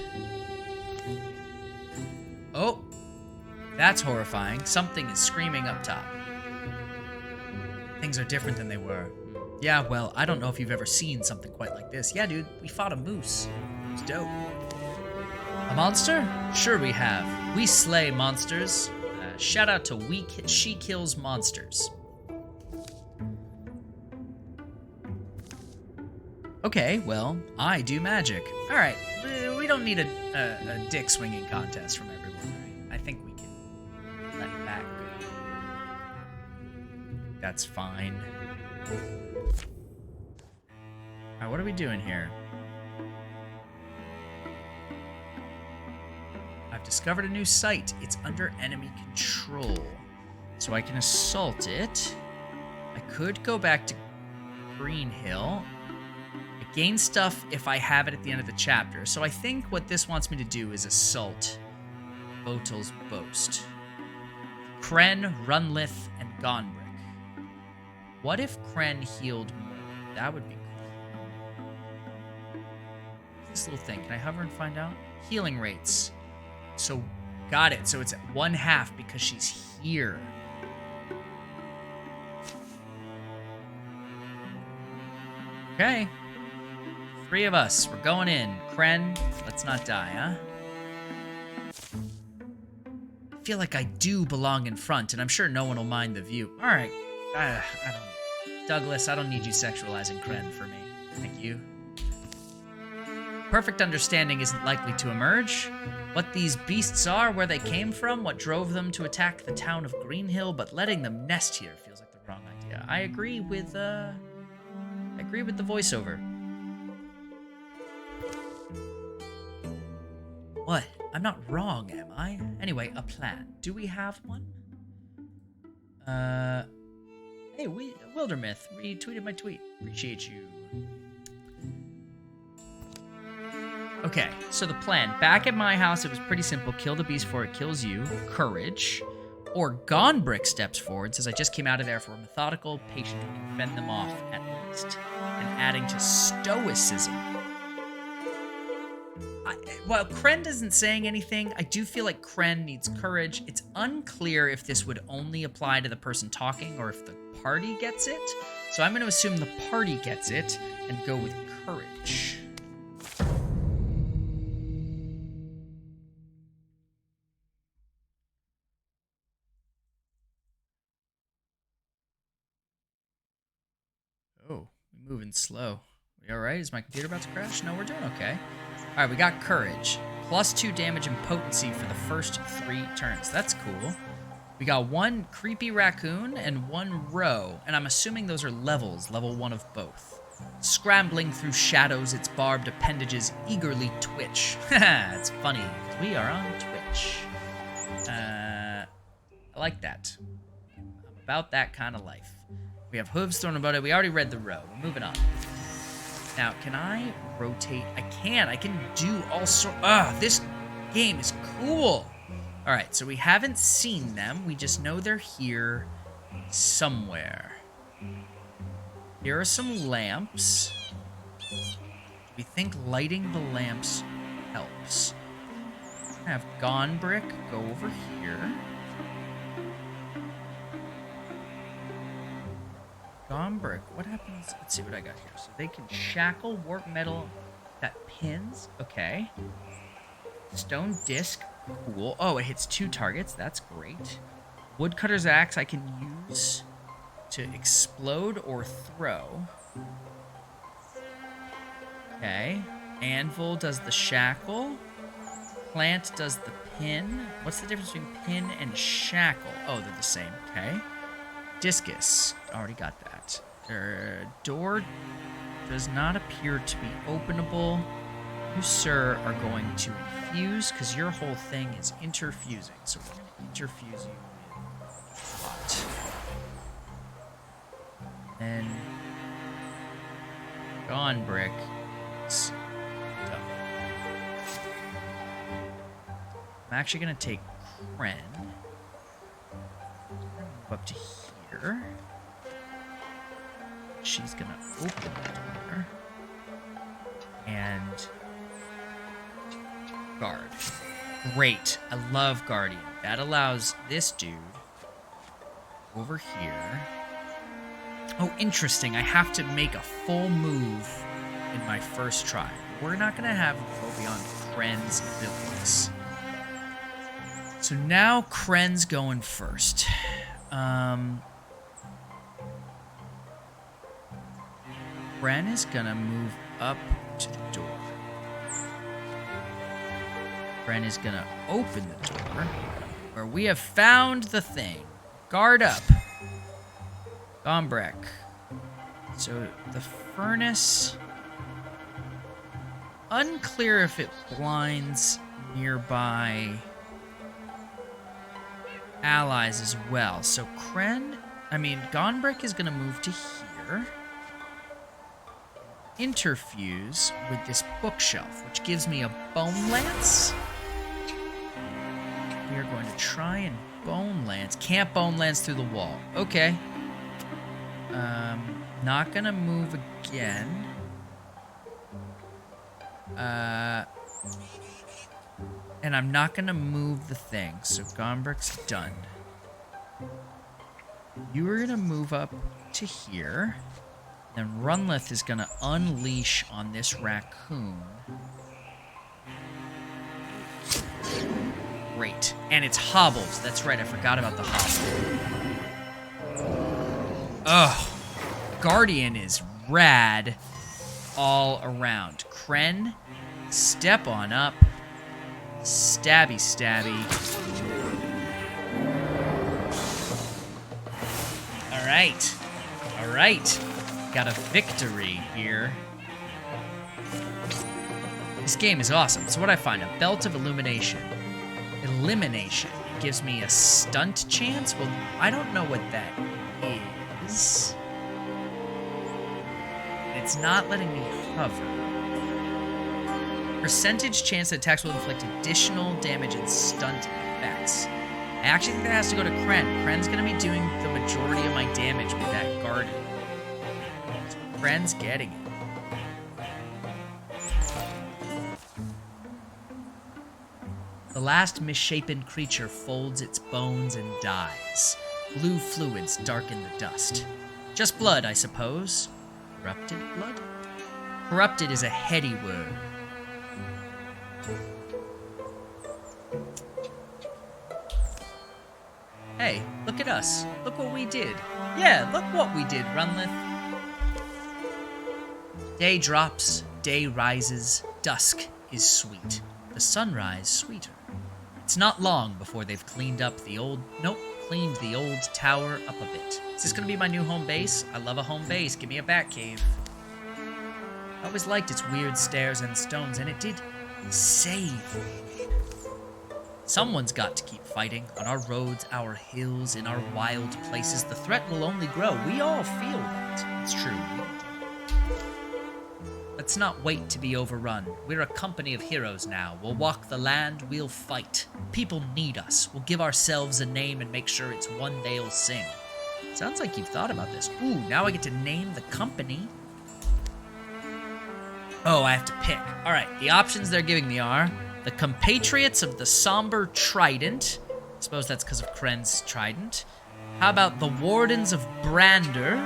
Oh, that's horrifying. Something is screaming up top. Things are different than they were. Yeah, well, I don't know if you've ever seen something quite like this. Yeah, dude, we fought a moose. It was dope. A monster? Sure we have. We slay monsters. Shout out to She Kills Monsters. Okay, well, I do magic. All right, we don't need a dick swinging contest from everyone. Right? I think we can let that go. That's fine. All right, what are we doing here? I've discovered a new site. It's under enemy control, so I can assault it. I could go back to Greenhill. Gain stuff if I have it at the end of the chapter. So I think what this wants me to do is assault Botel's Boast. Kren, Runlith, and Gonbrick. What if Kren healed more? That would be cool. This little thing. Can I hover and find out? Healing rates. So, got it. So it's at 1/2 because she's here. Okay. 3 of us. We're going in. Kren, let's not die, huh? I feel like I do belong in front, and I'm sure no one will mind the view. All right. Douglas, I don't need you sexualizing Kren for me. Thank you. Perfect understanding isn't likely to emerge. What these beasts are, where they came from, what drove them to attack the town of Greenhill, but letting them nest here feels like the wrong idea. I agree with the voiceover. What? I'm not wrong, am I? Anyway, a plan. Do we have one? Hey, Wildermyth retweeted my tweet. Appreciate you. Okay, so the plan. Back at my house, it was pretty simple. Kill the beast before it kills you. Courage. Or Gonbrick steps forward, says I just came out of there for a methodical, patient, and fend them off at least. And adding to stoicism. While Kren isn't saying anything, I do feel like Kren needs courage. It's unclear if this would only apply to the person talking or if the party gets it. So I'm going to assume the party gets it and go with courage. Oh, we're moving slow. We all right? Is my computer about to crash? No, we're doing okay. All right, we got courage. +2 damage and potency for the first 3 turns. That's cool. We got 1 creepy raccoon and 1 roe, and I'm assuming those are levels, level 1 of both. Scrambling through shadows, its barbed appendages eagerly twitch. Haha, it's funny, because we are on Twitch. I like that. I'm about that kind of life. We have hooves thrown about it. We already read the roe. We're moving on. Now, can I rotate? I can do all sorts. This game is cool. All right, so we haven't seen them. We just know they're here somewhere. Here are some lamps. We think lighting the lamps helps. I have Gonbrick go over here. Gonbrick, what happens? Let's see what I got here. So they can shackle warp metal that pins. Okay. Stone disc. Cool. Oh, it hits 2 targets. That's great. Woodcutter's axe I can use to explode or throw. Okay. Anvil does the shackle. Plant does the pin. What's the difference between pin and shackle? Oh, they're the same. Okay. Discus. Already got that. Door does not appear to be openable. You, sir, are going to infuse because your whole thing is interfusing. So we're going to interfuse you with what? Then Gonbrick. I'm actually going to take Kren. Move up to here. She's going to open the door. And guard. Great. I love Guardian. That allows this dude over here. Oh, interesting. I have to make a full move in my first try. We're not going to have him go beyond Kren's abilities. So now Kren's going first. Kren is going to move up to the door. Kren is going to open the door where we have found the thing. Guard up. Gombrek. So the furnace... Unclear if it blinds nearby allies as well. So Gombrek is going to move to here. Interfuse with this bookshelf, which gives me a bone lance. We are going to try and bone lance. Can't bone lance through the wall. Okay. Not going to move again. And I'm not going to move the thing, so Gombrek's done. You are going to move up to here. Then Runlith is going to unleash on this raccoon. Great. And it's hobbled. That's right, I forgot about the hobble. Ugh. Guardian is rad all around. Kren, step on up. Stabby, stabby. All right. All right. Got a victory here. This game is awesome. So what I find, a belt of illumination. Elimination. It gives me a stunt chance. Well, I don't know what that is. It's not letting me hover. Percentage chance that attacks will inflict additional damage and stunt effects. I actually think that has to go to Kren. Kren's going to be doing the majority of my damage with that Guardian. So Kren's getting it. The last misshapen creature folds its bones and dies. Blue fluids darken the dust. Just blood, I suppose. Corrupted blood? Corrupted is a heady word. Hey, look at us. Look what we did. Yeah, look what we did, Runlith. Day drops, day rises, dusk is sweet. The sunrise sweeter. It's not long before they've cleaned the old tower up a bit. Is this gonna be my new home base? I love a home base. Give me a bat cave. I always liked its weird stairs and stones, and it did save me. Someone's got to keep fighting. On our roads, our hills, in our wild places, the threat will only grow. We all feel that. It's true. Let's not wait to be overrun. We're a company of heroes now. We'll walk the land, we'll fight. People need us. We'll give ourselves a name and make sure it's one they'll sing. Sounds like you've thought about this. Ooh, now I get to name the company. Oh, I have to pick. All right, the options they're giving me are the Compatriots of the Somber Trident. I suppose that's because of Kren's trident. How about the Wardens of Brander?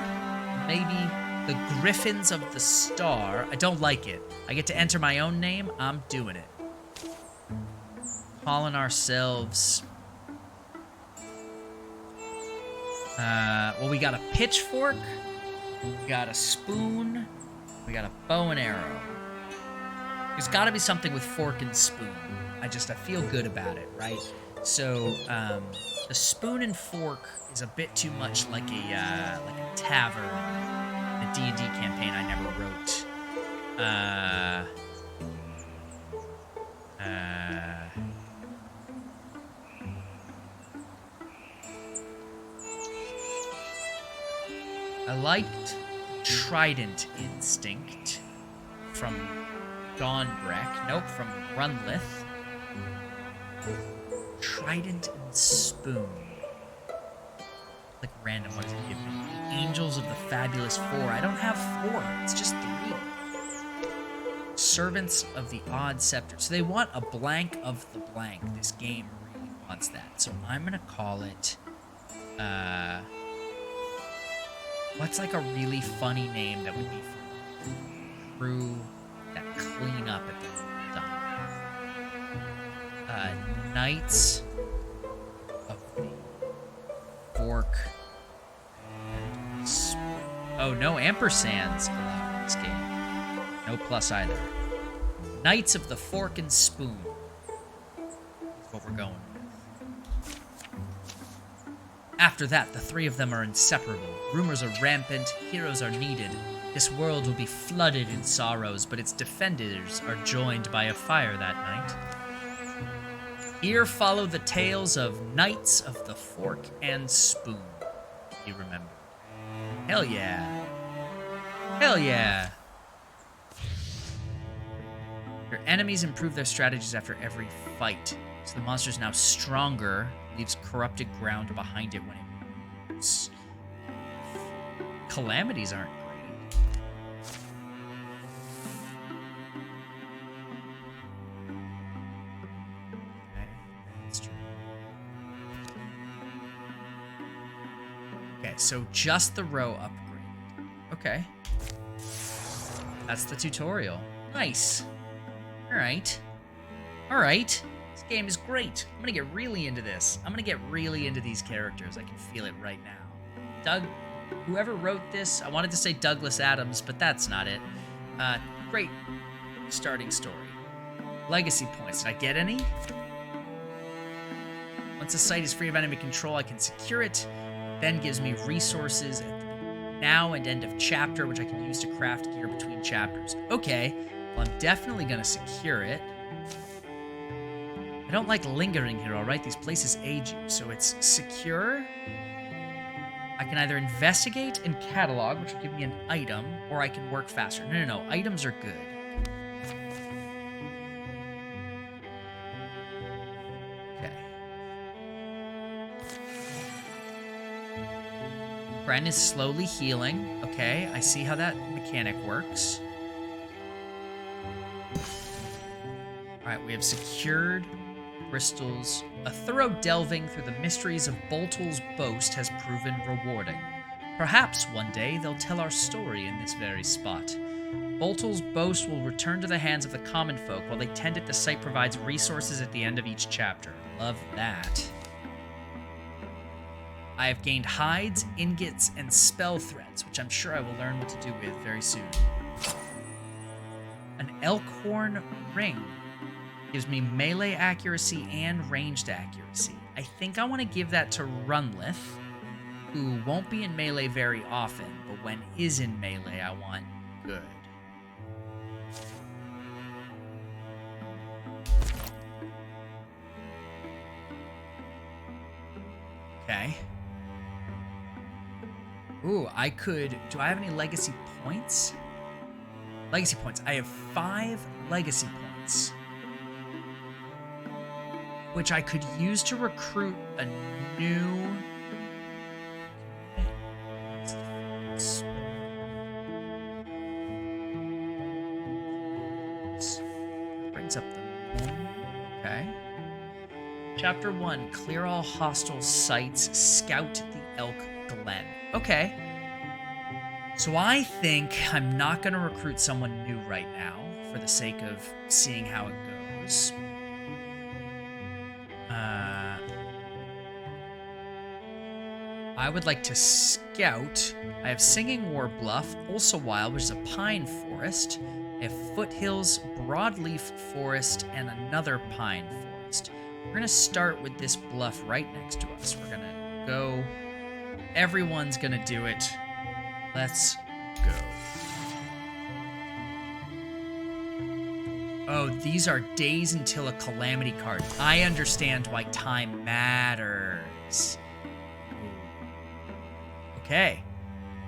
Maybe the Griffins of the Star. I don't like it. I get to enter my own name. I'm doing it. Calling ourselves... well, we got a pitchfork. We got a spoon. We got a bow and arrow. There's got to be something with fork and spoon. I feel good about it, right? So, the spoon and fork is a bit too much like a tavern. The D&D campaign I never wrote. I liked Trident Instinct from Gombrek. Nope, from Runlith. Trident and Spoon. Like random, what does it give me? The Angels of the Fabulous Four. I don't have 4, it's just 3. Servants of the Odd Scepter. So they want a blank of the blank. This game really wants that. So I'm gonna call it, what's like a really funny name that would be for crew that clean up at the dump? Knights of the Fork. Oh, no ampersands allowed in this game. No plus either. Knights of the Fork and Spoon. That's what we're going with. After that, the 3 of them are inseparable. Rumors are rampant, heroes are needed. This world will be flooded in sorrows, but its defenders are joined by a fire that night. Here follow the tales of Knights of the Fork and Spoon. You remember? Hell yeah. Hell yeah. Your enemies improve their strategies after every fight. So the monster is now stronger, leaves corrupted ground behind it when it moves. Calamities aren't great. Okay, that's true. Okay, so just the row upgrade. Okay. That's the tutorial. Nice. Alright. Alright. This game is great. I'm gonna get really into this. I'm gonna get really into these characters. I can feel it right now. Whoever wrote this, I wanted to say Douglas Adams, but that's not it. Great starting story. Legacy points. Did I get any? Once a site is free of enemy control, I can secure it. Then gives me resources at the now and end of chapter, which I can use to craft gear between chapters. Okay, well, I'm definitely gonna secure it. I don't like lingering here, alright? These places age you, so it's secure. I can either investigate and catalog, which will give me an item, or I can work faster. No. Items are good. Okay. Bren is slowly healing. Okay, I see how that mechanic works. Alright, we have secured crystals. A thorough delving through the mysteries of Boltul's boast has proven rewarding. Perhaps one day they'll tell our story in this very spot. Boltul's boast will return to the hands of the common folk while they tend it. The site provides resources at the end of each chapter. Love that. I have gained hides, ingots, and spell threads, which I'm sure I will learn what to do with very soon. An Elkhorn ring gives me melee accuracy and ranged accuracy. I think I want to give that to Runlith, who won't be in melee very often, but when is in melee, I want good. Okay. Ooh, I could... Do I have any legacy points? Legacy points. I have 5 legacy points, which I could use to recruit a new... Brings up the moon. Okay. Chapter 1, clear all hostile sites, scout the Elk Glen. Okay. So I think I'm not going to recruit someone new right now for the sake of seeing how it goes. I would like to scout. I have Singing War Bluff, also Wild, which is a pine forest. I have Foothills, Broadleaf Forest, and another pine forest. We're going to start with this bluff right next to us. We're going to go. Everyone's going to do it. Let's go. Oh, these are days until a calamity card. I understand why time matters. Okay.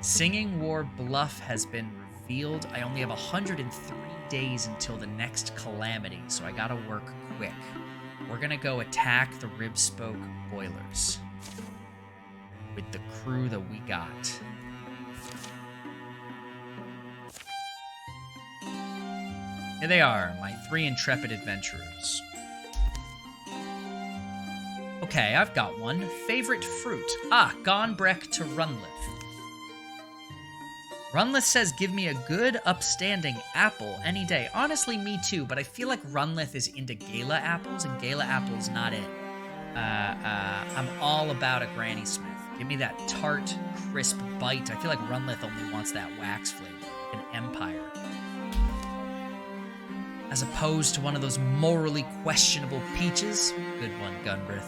Singing War Bluff has been revealed. I only have 103 days until the next calamity, so I gotta work quick. We're gonna go attack the Ribspoke boilers with the crew that we got. Here they are, my 3 intrepid adventurers. Okay, I've got one. Favorite fruit. Gonbrek to Runlith. Runlith says give me a good, upstanding apple any day. Honestly, me too, but I feel like Runlith is into Gala apples, and Gala apple's not it. I'm all about a Granny Smith. Give me that tart, crisp bite. I feel like Runlith only wants that wax flavor, like an Empire. As opposed to one of those morally questionable peaches. Good one, Gonbrek.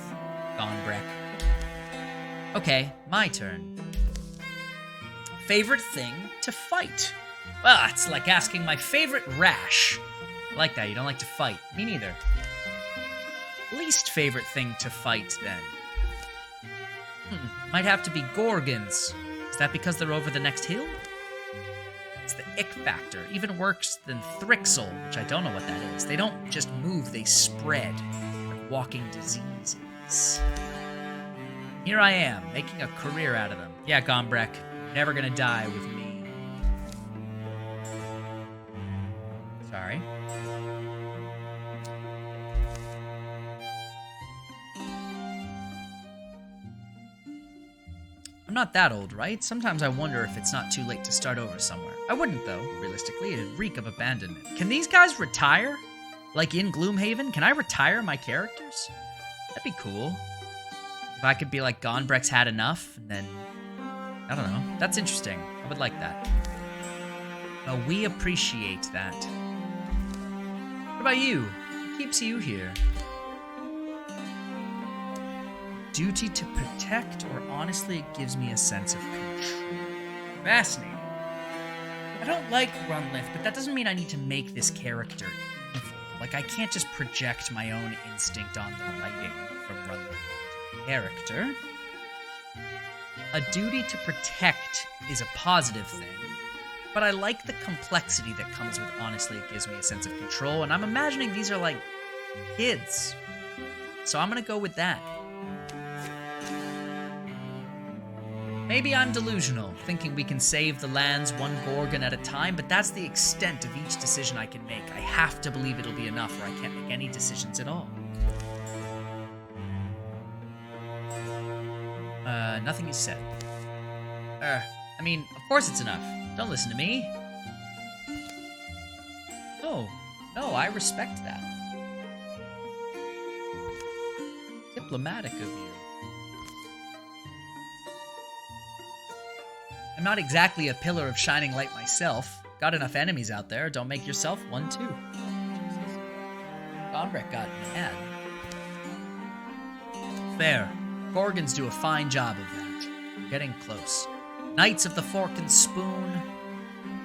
Okay, my turn. Favorite thing to fight? Well, it's like asking my favorite rash. I like that, you don't like to fight. Me neither. Least favorite thing to fight, then? Might have to be Gorgons. Is that because they're over the next hill? It's the ick factor. Even worse than Thrixel, which I don't know what that is. They don't just move, they spread. Like walking diseases. Here I am, making a career out of them. Yeah, Gonbrek, you're never gonna die with me. Sorry. I'm not that old, right? Sometimes I wonder if it's not too late to start over somewhere. I wouldn't, though, realistically. It'd reek of abandonment. Can these guys retire? Like in Gloomhaven? Can I retire my characters? That'd be cool. If I could be like, Gonbrek's had enough, and then... I don't know. That's interesting. I would like that. Well, we appreciate that. What about you? What keeps you here? Duty to protect, or honestly, it gives me a sense of control. Fascinating. I don't like Runlith, but that doesn't mean I need to make this character evil. Like, I can't just project my own instinct on the writing from Runlith. Character. A duty to protect is a positive thing, but I like the complexity that comes with honestly, it gives me a sense of control, and I'm imagining these are like kids. So I'm gonna go with that. Maybe I'm delusional, thinking we can save the lands one Gorgon at a time, but that's the extent of each decision I can make. I have to believe it'll be enough, or I can't make any decisions at all. Nothing you said. I mean, of course it's enough. Don't listen to me. No, I respect that. Diplomatic of you. I'm not exactly a pillar of shining light myself. Got enough enemies out there. Don't make yourself one, too. Gonbrek got mad. Fair. Gorgons do a fine job of that. We're getting close. Knights of the Fork and Spoon,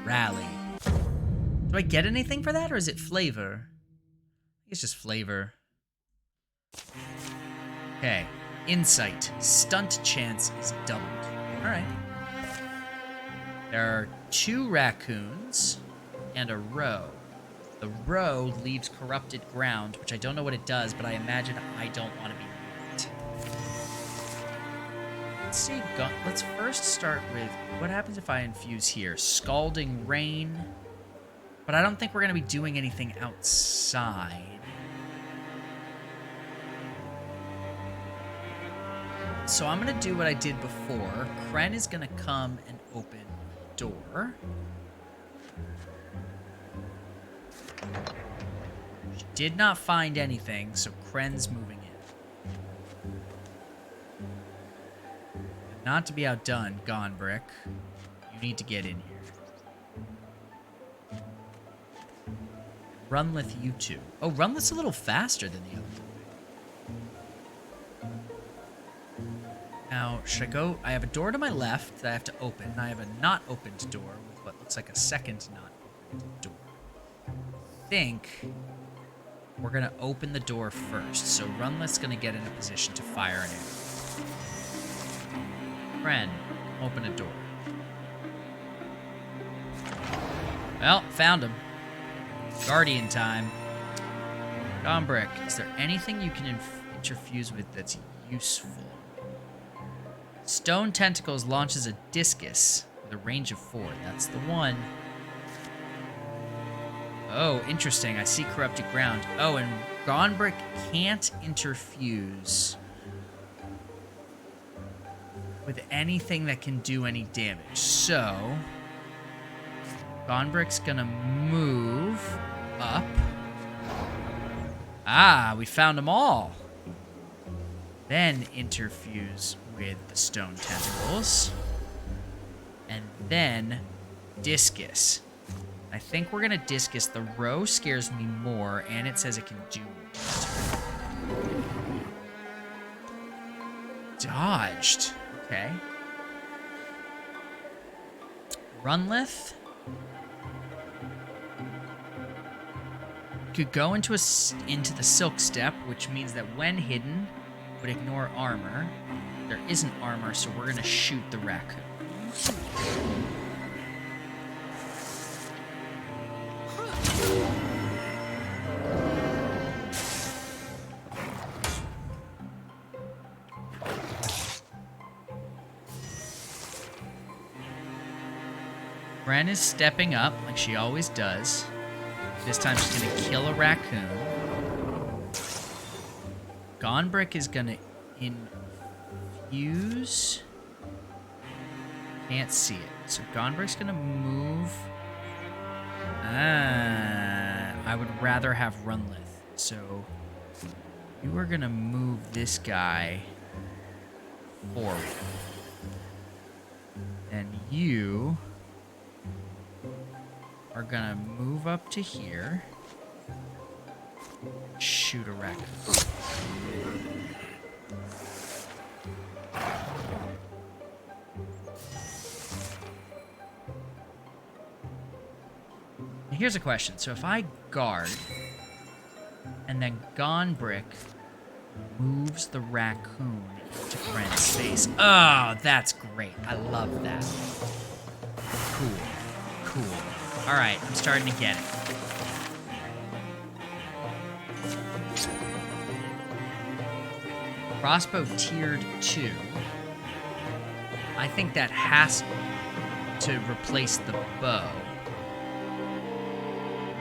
rally. Do I get anything for that, or is it flavor? It's just flavor. Okay. Insight. Stunt chance is doubled. Alright. There are 2 raccoons and a roe. The roe leaves corrupted ground, which I don't know what it does, but I imagine I don't want to be it. Let's see. Let's first start with what happens if I infuse here. Scalding Rain. But I don't think we're going to be doing anything outside. So I'm going to do what I did before. Kren is going to come and open the door. She did not find anything, so Kren's moving in. Not to be outdone, Gonbrek. You need to get in here. Runlith, you two. Oh, Runlith's a little faster than the other. Now, should I go? I have a door to my left that I have to open. I have a not opened door with what looks like a second not opened door. I think we're going to open the door first. So Runlith's going to get in a position to fire an arrow. Friend, open a door. Well, found him. Guardian time. Gombrick, is there anything you can interfuse with that's useful? Stone Tentacles launches a discus with a range of 4. That's the one. Oh, interesting. I see corrupted ground. Oh, and Gombrick can't interfuse with anything that can do any damage. So, Gombrick's gonna move up. Ah, we found them all. Then interfuse with the stone tentacles. And then discus. I think we're gonna discus. The row scares me more, and it says it can do more. Dodged. Okay. Runlith. Could go into the silk step, which means that when hidden, would ignore armor. There isn't armor, so we're gonna shoot the raccoon. Bren is stepping up like she always does. This time she's gonna kill a raccoon. Gombrick is gonna infuse. Can't see it. So Gombrick's gonna move. I would rather have Runlith. So you are gonna move this guy forward. And you are gonna move up to here. Shoot a raccoon. Now here's a question. So if I guard, and then Gombrick moves the raccoon to Brent's space. Oh, that's great. I love that. Cool. Cool. Alright, I'm starting to get it. Crossbow tiered 2. I think that has to replace the bow.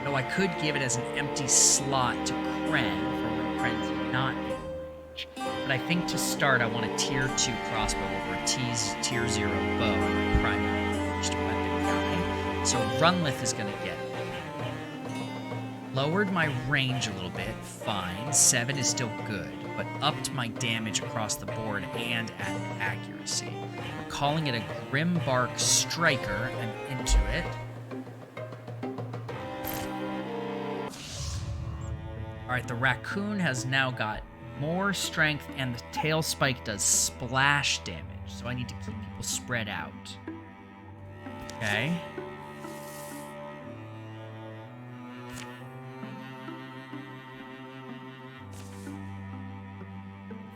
Though I could give it as an empty slot to Kren for when Kren's not in range. But I think to start, I want a tier 2 crossbow over a tier 0 bow in my primary first weapon guy. So Runlith is going to get it. Lowered my range a little bit, fine. 7 is still good, but upped my damage across the board and added accuracy. We're calling it a Grimbark Striker. I'm into it. Alright, the raccoon has now got more strength, and the tail spike does splash damage, so I need to keep people spread out. Okay.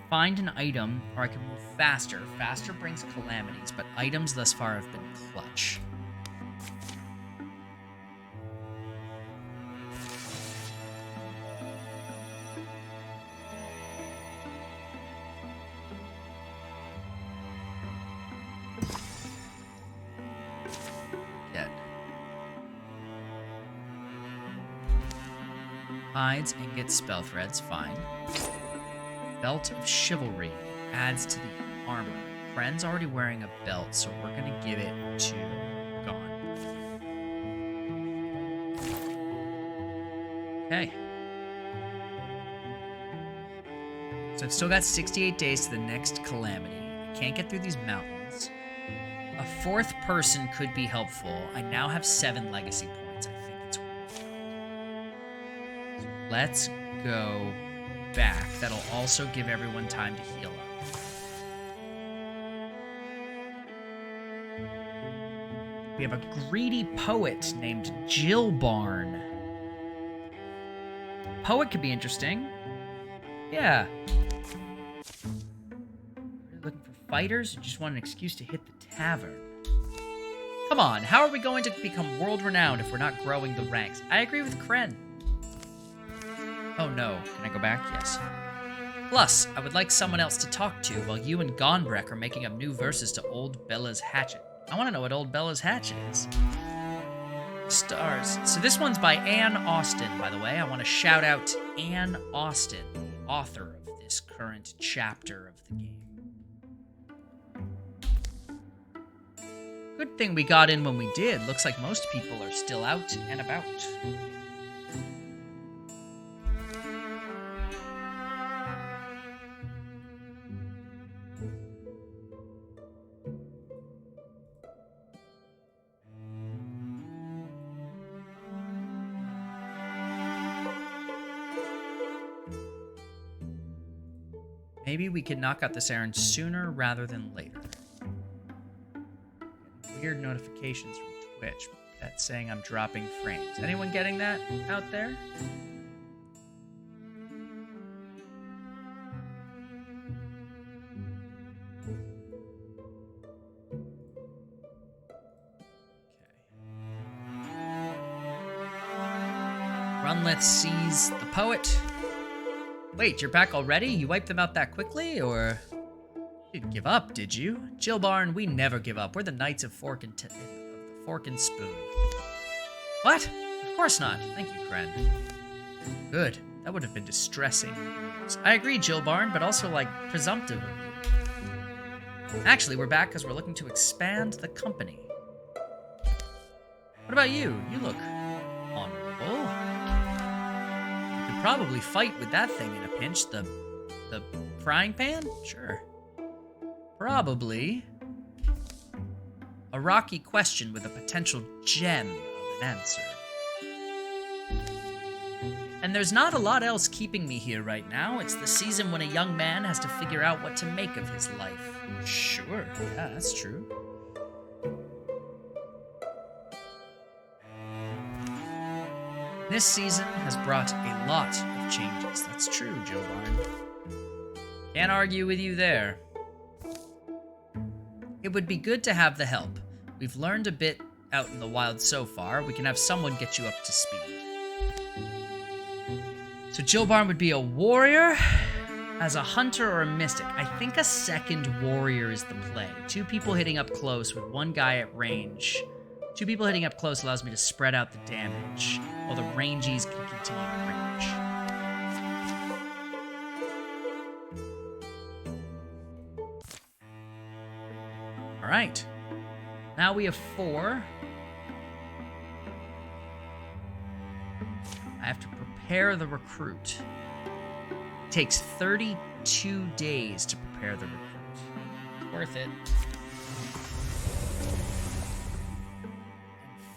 Find an item, or I can move faster. Faster brings calamities, but items thus far have been clutch. Dead. Hides and gets spell threads, fine. Belt of Chivalry adds to the armor. Friend's already wearing a belt, so we're gonna give it to Gone. Okay. So I've still got 68 days to the next calamity. I can't get through these mountains. A 4th person could be helpful. I now have 7 legacy points. I think it's worth it. So let's go back. That'll also give everyone time to heal up. We have a greedy poet named Jillbarn. Poet could be interesting. Yeah. Looking for fighters who just want an excuse to hit the tavern. Come on, how are we going to become world-renowned if we're not growing the ranks? I agree with Kren. Oh no, can I go back? Yes. Plus, I would like someone else to talk to while you and Gonbreck are making up new verses to Old Bella's Hatchet. I want to know what Old Bella's Hatchet is. Stars. So this one's by Anne Austen, by the way. I want to shout out Anne Austen, the author of this current chapter of the game. Good thing we got in when we did. Looks like most people are still out and about. Maybe we could knock out this errand sooner rather than later. Weird notifications from Twitch. That's saying I'm dropping frames. Anyone getting that out there? Okay. Runlith sees the poet. Wait, you're back already? You wiped them out that quickly, or? You didn't give up, did you? Jillbarn, we never give up. We're the Knights of Fork and Spoon. What? Of course not. Thank you, Kren. Good. That would have been distressing. I agree, Jillbarn, but also, presumptive of you. Actually, we're back because we're looking to expand the company. What about you? You look honorable. You could probably fight with that thing in a pinch. The frying pan? Sure. Probably. A rocky question with a potential gem of an answer. And there's not a lot else keeping me here right now. It's the season when a young man has to figure out what to make of his life. Sure, yeah, that's true. This season has brought a lot of changes. That's true, Jillbarn. Can't argue with you there. It would be good to have the help. We've learned a bit out in the wild so far. We can have someone get you up to speed. So Jillbarn would be a warrior, as a hunter or a mystic. I think a second warrior is the play. 2 people hitting up close with 1 guy at range. 2 people hitting up close allows me to spread out the damage, while the rangies can continue to range. Alright. Now we have 4. I have to prepare the recruit. It takes 32 days to prepare the recruit. Worth it.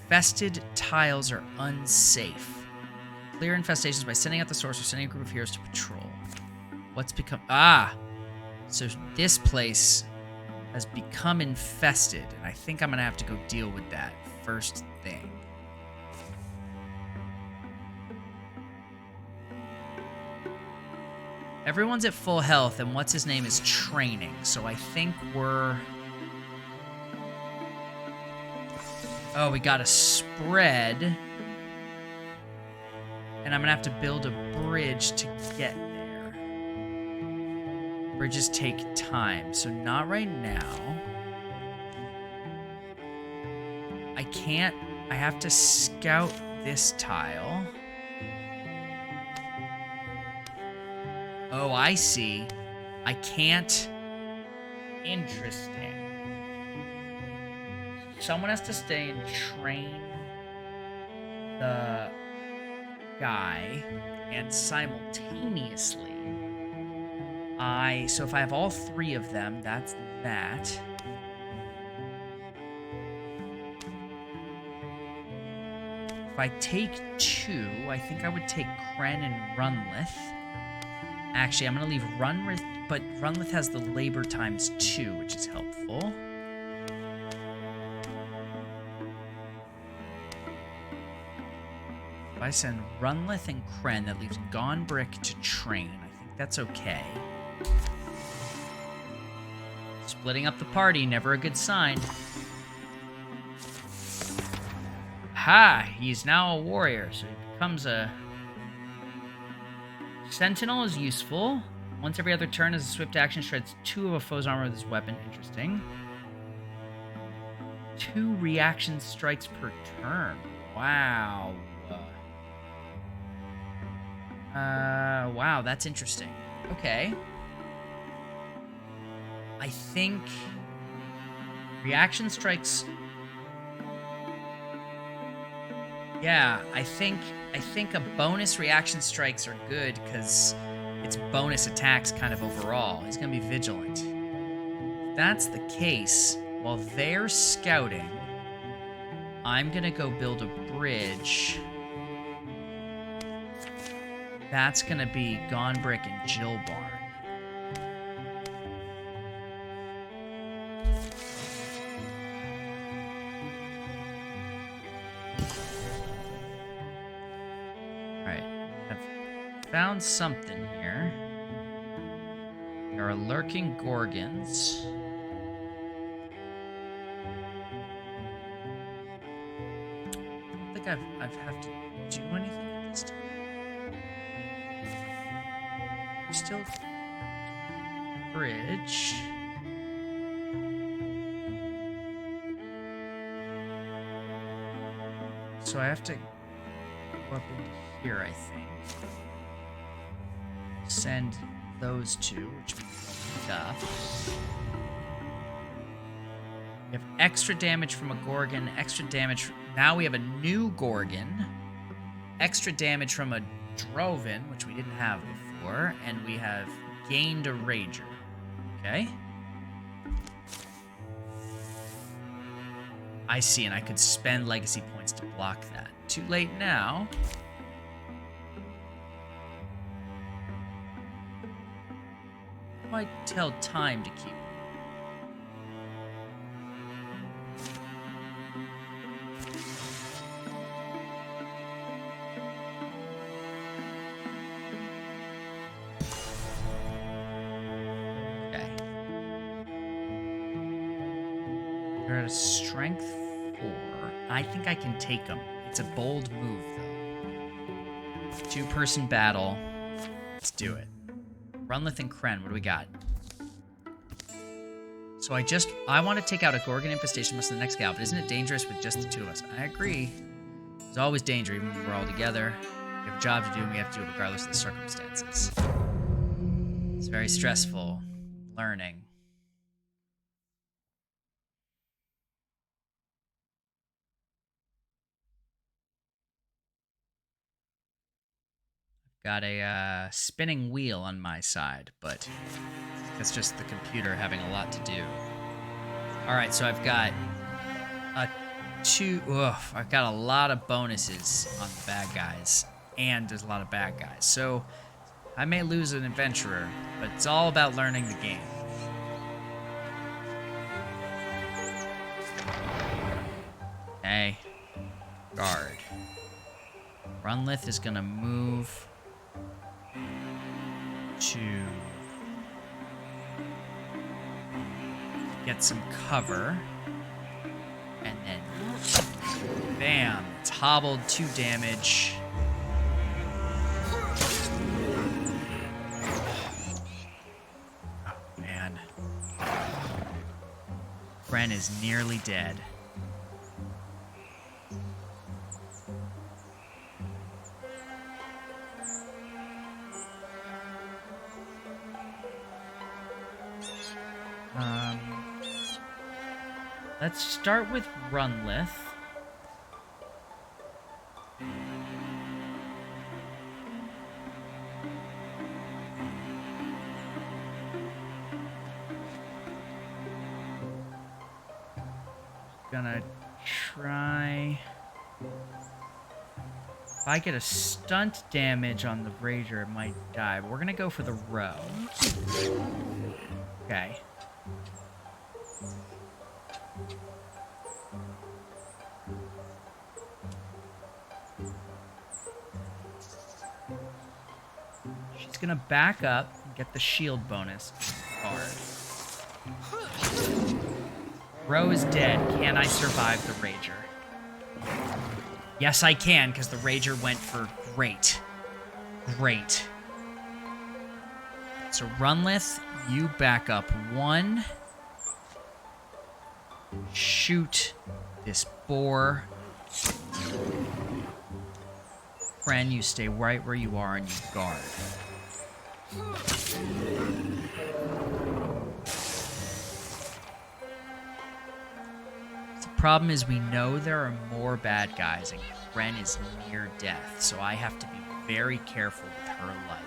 Infested tiles are unsafe. Clear infestations by sending out the source or sending a group of heroes to patrol. What's become... So this place has become infested, and I think I'm gonna have to go deal with that first thing. Everyone's at full health, and what's his name is training, so I think we're... Oh, we gotta spread. And I'm gonna have to build a bridge to get there. Bridges take time, so not right now. I can't... I have to scout this tile. Oh, I see. I can't... Interesting. Someone has to stay and train the guy, and simultaneously, so if I have all 3 of them, that's that. If I take 2, I think I would take Kren and Runlith. Actually, I'm going to leave Runlith, but Runlith has the labor times 2, which is helpful. If I send Runlith and Kren, that leaves Gonbrick to train. I think that's okay. Splitting up the party, never a good sign. Aha! He's now a warrior, so he becomes a... Sentinel is useful. Once every other turn, as a swift action, shreds 2 of a foe's armor with his weapon. Interesting. 2 reaction strikes per turn. Wow. Wow, that's interesting. Okay. I think reaction strikes... Yeah, I think a bonus reaction strikes are good because it's bonus attacks kind of overall. He's going to be vigilant. If that's the case, while they're scouting, I'm going to go build a bridge. That's going to be Gonbrick and Jillbarn. Found something here. There are lurking gorgons. I don't think I've have to do anything at this time. There's still bridge. So I have to go up into here, I think. Send those 2, which means up. We have extra damage from a Gorgon, extra damage. Now we have a new Gorgon, extra damage from a Droven, which we didn't have before, and we have gained a Rager. Okay. I see, and I could spend legacy points to block that. Too late now. Might tell time to keep. Okay. They're at a strength 4. I think I can take them. It's a bold move, though. 2-person battle. Let's do it. Runlith and Kren, what do we got? So I want to take out a Gorgon infestation most of the next gal, but isn't it dangerous with just the 2 of us? I agree. There's always danger, even when we're all together. We have a job to do, and we have to do it regardless of the circumstances. It's very stressful. Learning. Got a spinning wheel on my side, but that's just the computer having a lot to do. All right, so I've got I've got a lot of bonuses on the bad guys, and there's a lot of bad guys. So I may lose an adventurer, but it's all about learning the game. Okay. Guard. Runlith is gonna move to get some cover, and then bam, it's hobbled, 2 damage. Oh man, Bren is nearly dead. Let's start with Runlith. Gonna try... If I get a stunt damage on the Rager, it might die, but we're gonna go for the row. Okay. She's gonna back up and get the shield bonus card. Row is dead. Can I survive the Rager? Yes, I can, because the Rager went for great. Great. So, Runlith, you back up 1. Shoot this boar. Friend, you stay right where you are and you guard. The problem is we know there are more bad guys and Ren is near death, so I have to be very careful with her life.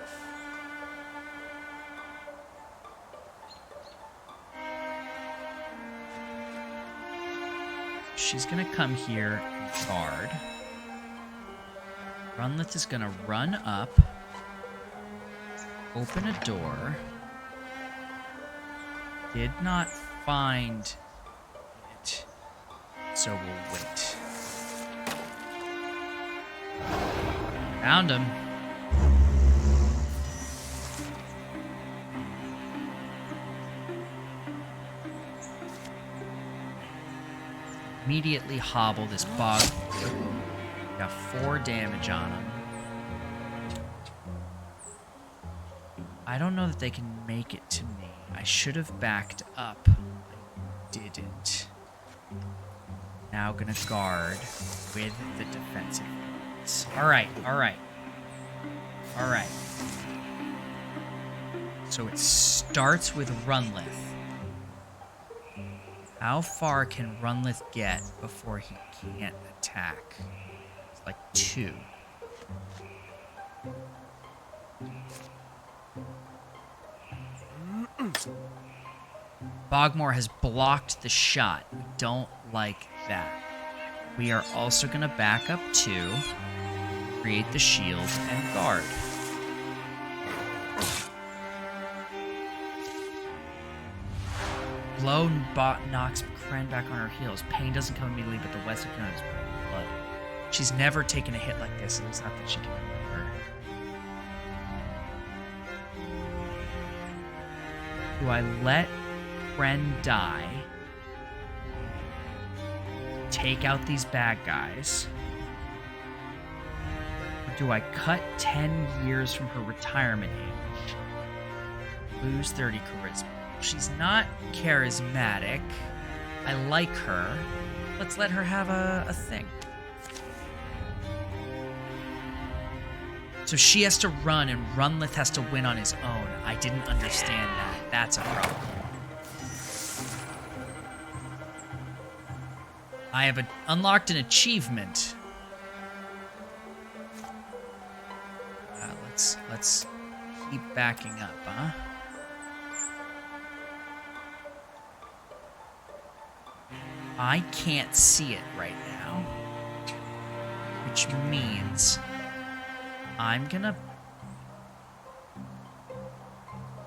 She's gonna come here and guard. Runlith is gonna run up, open a door. Did not find it, so we'll wait. Found him. Immediately hobble this bog. Got 4 damage on him. I don't know that they can make it to me. I should have backed up. I didn't. Now gonna guard with the defensive ones. Alright, alright. Alright. So it starts with Runlith. How far can Runlith get before he can't attack? It's like 2. Bogmore has blocked the shot. We don't like that. We are also going to back up 2, create the shield, and guard. Blow knocks Kren back on her heels. Pain doesn't come immediately, but the West of Guns blood. She's never taken a hit like this, at least not that she can remember. Do I let Kren die? Take out these bad guys? Or do I cut 10 years from her retirement age? Lose 30 charisma. She's not charismatic. I like her. Let's let her have a thing. So she has to run, and Runlith has to win on his own. I didn't understand that. That's a problem. I have unlocked an achievement. Let's keep backing up, huh? I can't see it right now, which means I'm gonna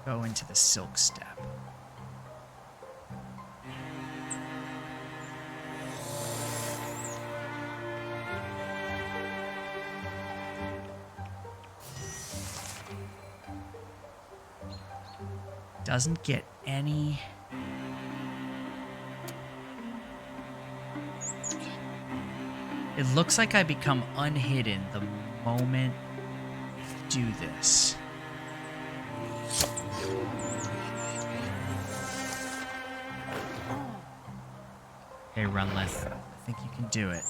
go into the Silk Step. Doesn't get any... It looks like I become unhidden the moment I do this. Okay, Runlith. I think you can do it.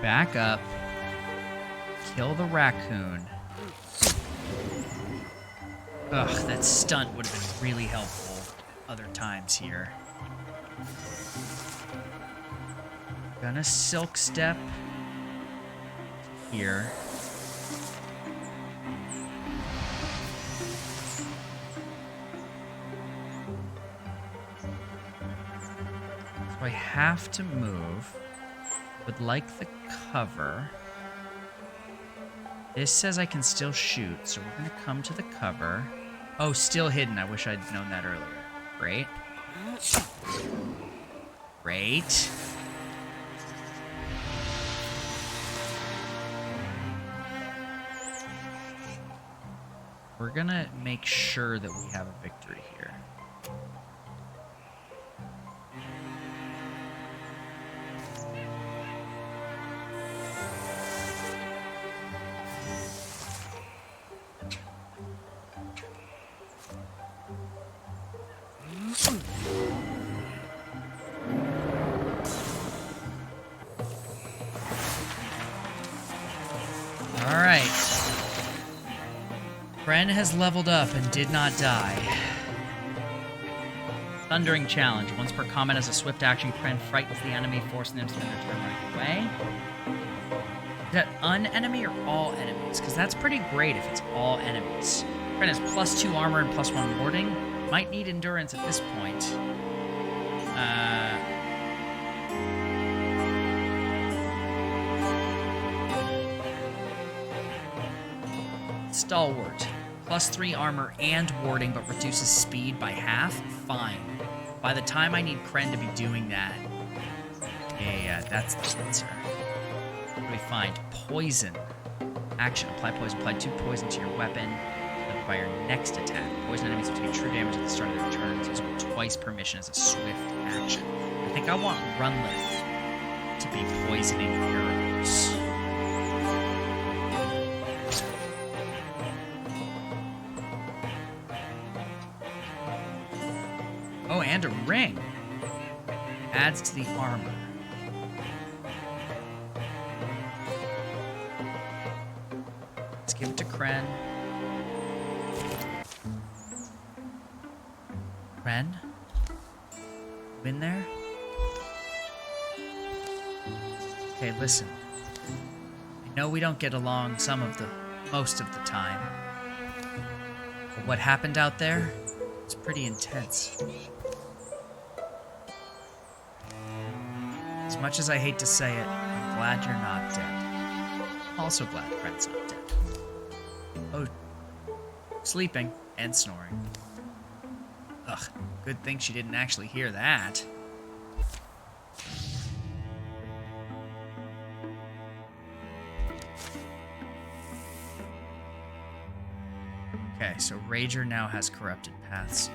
Back up. Kill the raccoon. Ugh, that stunt would have been really helpful other times here. Gonna Silk Step here. So I have to move. Would like the cover. This says I can still shoot, so we're gonna come to the cover. Oh, still hidden. I wish I'd known that earlier. Great. Great. We're gonna make sure that we have a victory here. right. Bren has leveled up and did not die. Thundering Challenge. Once per combat as a swift action, Kren frightens the enemy, forcing them to spend their turn running away. Is that un-enemy or all enemies? Because that's pretty great if it's all enemies. Kren has +2 armor and +1 warding. Might need endurance at this point. Stalwart. +3 armor and warding, but reduces speed by half? Fine. By the time I need Kren to be doing that... Yeah, that's the answer. What do we find? Poison. Action. Apply poison. Apply 2 poison to your weapon by your next attack. Poison enemies will take true damage at the start of their turns, usable twice per mission as a swift action. I think I want Wildermyth to be poisoning arrows. Oh, and a ring. Adds to the armor. Let's give it to Kren. Kren? You in there? Okay, listen. I know we don't get along most of the time. But what happened out there? It's pretty intense. As much as I hate to say it, I'm glad you're not dead. I'm also glad Kren's not dead. Oh, sleeping and snoring. Ugh, good thing she didn't actually hear that. Okay, so Rager now has corrupted paths.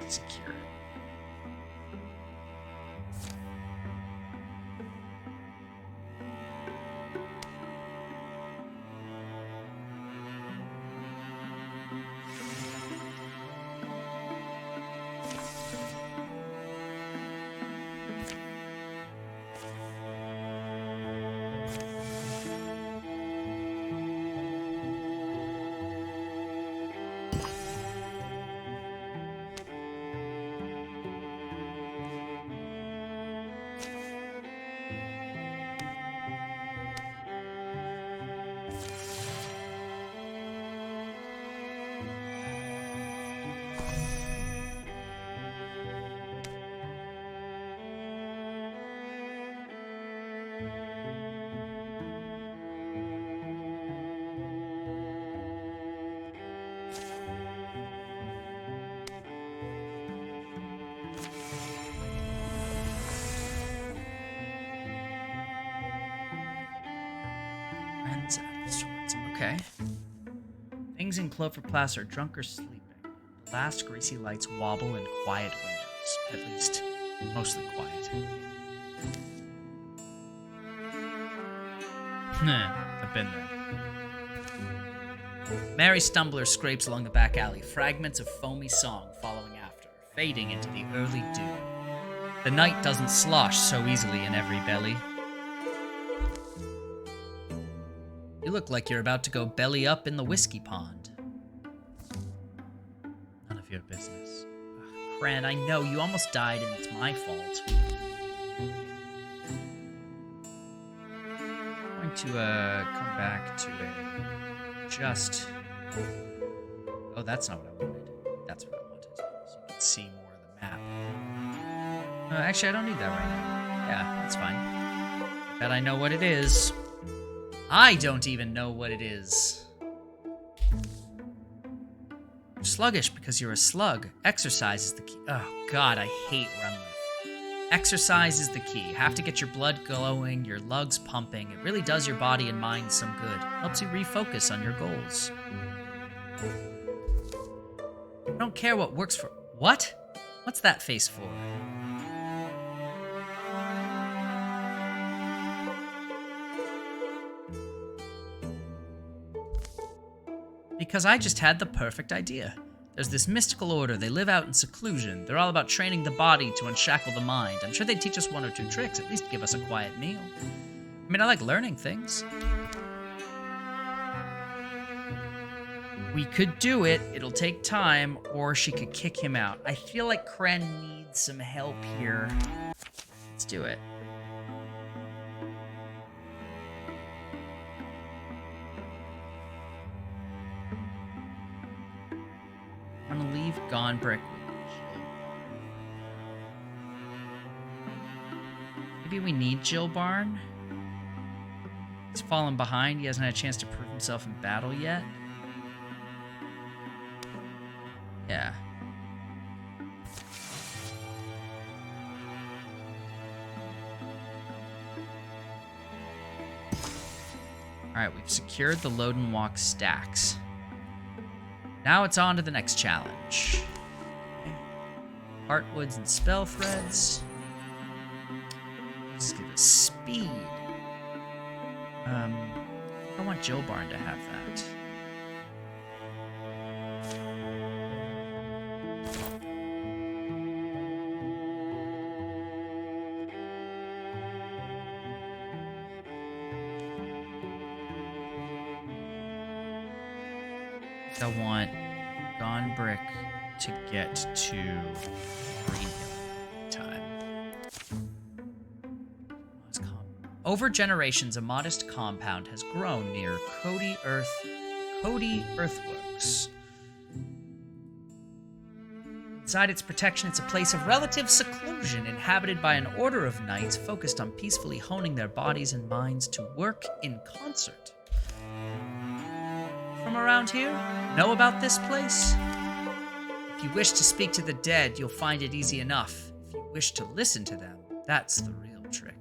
Secure. Okay. Things in Cloverpass are drunk or sleeping. The last greasy lights wobble in quiet windows. At least, mostly quiet. I've been there. Mary Stumbler scrapes along the back alley, fragments of foamy song following after, fading into the early dew. The night doesn't slosh so easily in every belly. You look like you're about to go belly up in the whiskey pond. None of your business. Ugh, Kren, I know, you almost died and it's my fault. I'm going to come back to a just... Oh, that's not what I wanted. That's what I wanted. So you can see more of the map. Actually, I don't need that right now. Yeah, that's fine. I bet I know what it is. I don't even know what it is. You're sluggish because you're a slug. Exercise is the key. Oh, God, I hate Wildermyth. Exercise is the key. You have to get your blood glowing, your lugs pumping. It really does your body and mind some good. Helps you refocus on your goals. I don't care what works for... What? What's that face for? Because I just had the perfect idea. There's this mystical order. They live out in seclusion. They're all about training the body to unshackle the mind. I'm sure they'd teach us one or two tricks, at least give us a quiet meal. I mean, I like learning things. We could do it. It'll take time, or she could kick him out. I feel like Kren needs some help here. Let's do it. I'm gonna leave Gonbrick. Maybe we need Jillbarn. He's fallen behind. He hasn't had a chance to prove himself in battle yet. Yeah. Alright, we've secured the load and walk stacks. Now it's on to the next challenge. Heartwoods and spell threads. Let's give us speed. I want Jillbarn to have that. I want Gonbrick to get to Greenhill time. Over generations, a modest compound has grown near Cody Earthworks. Inside its protection, it's a place of relative seclusion, inhabited by an order of knights focused on peacefully honing their bodies and minds to work in concert. From around here? Know about this place? If you wish to speak to the dead, you'll find it easy enough. If you wish to listen to them, that's the real trick.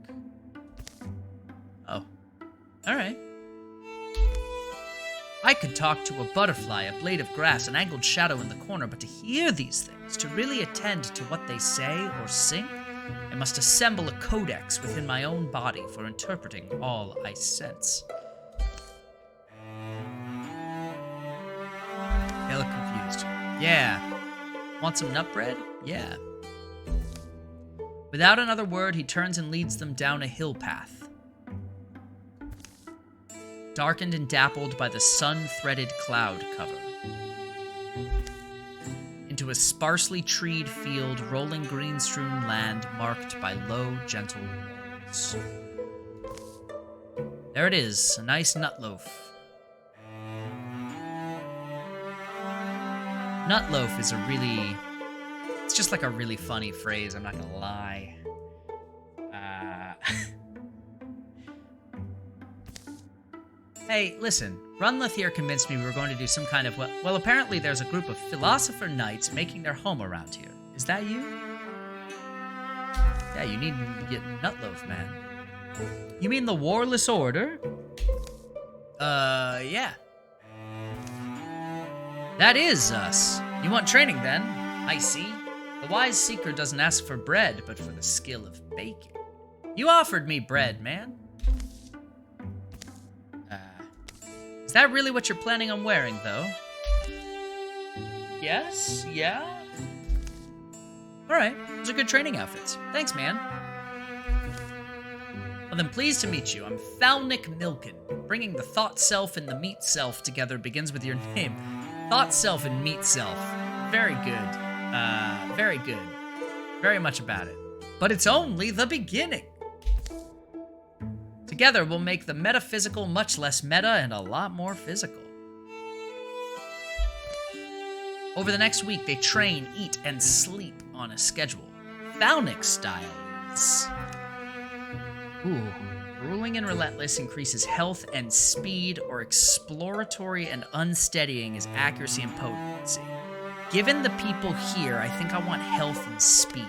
Oh. Alright. I could talk to a butterfly, a blade of grass, an angled shadow in the corner, but to hear these things, to really attend to what they say or sing, I must assemble a codex within my own body for interpreting all I sense. They look confused. Yeah. Want some nut bread? Yeah. Without another word, he turns and leads them down a hill path. Darkened and dappled by the sun-threaded cloud cover. Into a sparsely treed field, rolling green-strewn land marked by low, gentle walls. There it is, a nice nut loaf. Nutloaf is it's just like a really funny phrase, I'm not gonna lie. Hey, listen, Runlith here convinced me we were going to do some kind of, well, apparently there's a group of philosopher knights making their home around here. Is that you? Yeah, you need to get Nutloaf, man. You mean the Warless Order? Yeah. That is us. You want training, then? I see. The wise seeker doesn't ask for bread, but for the skill of baking. You offered me bread, man. Is that really what you're planning on wearing, though? Yes? Yeah? Alright, those are good training outfits. Thanks, man. Well then, pleased to meet you. I'm Thalnik Milken. Bringing the thought self and the meat self together begins with your name. Thought self and meat self. Very good. Very good. Very much about it. But it's only the beginning. Together, we'll make the metaphysical much less meta and a lot more physical. Over the next week, they train, eat, and sleep on a schedule. Thalnik style is... Ooh. Ruling and relentless increases health and speed, or exploratory and unsteadying is accuracy and potency. Given the people here, I think I want health and speed.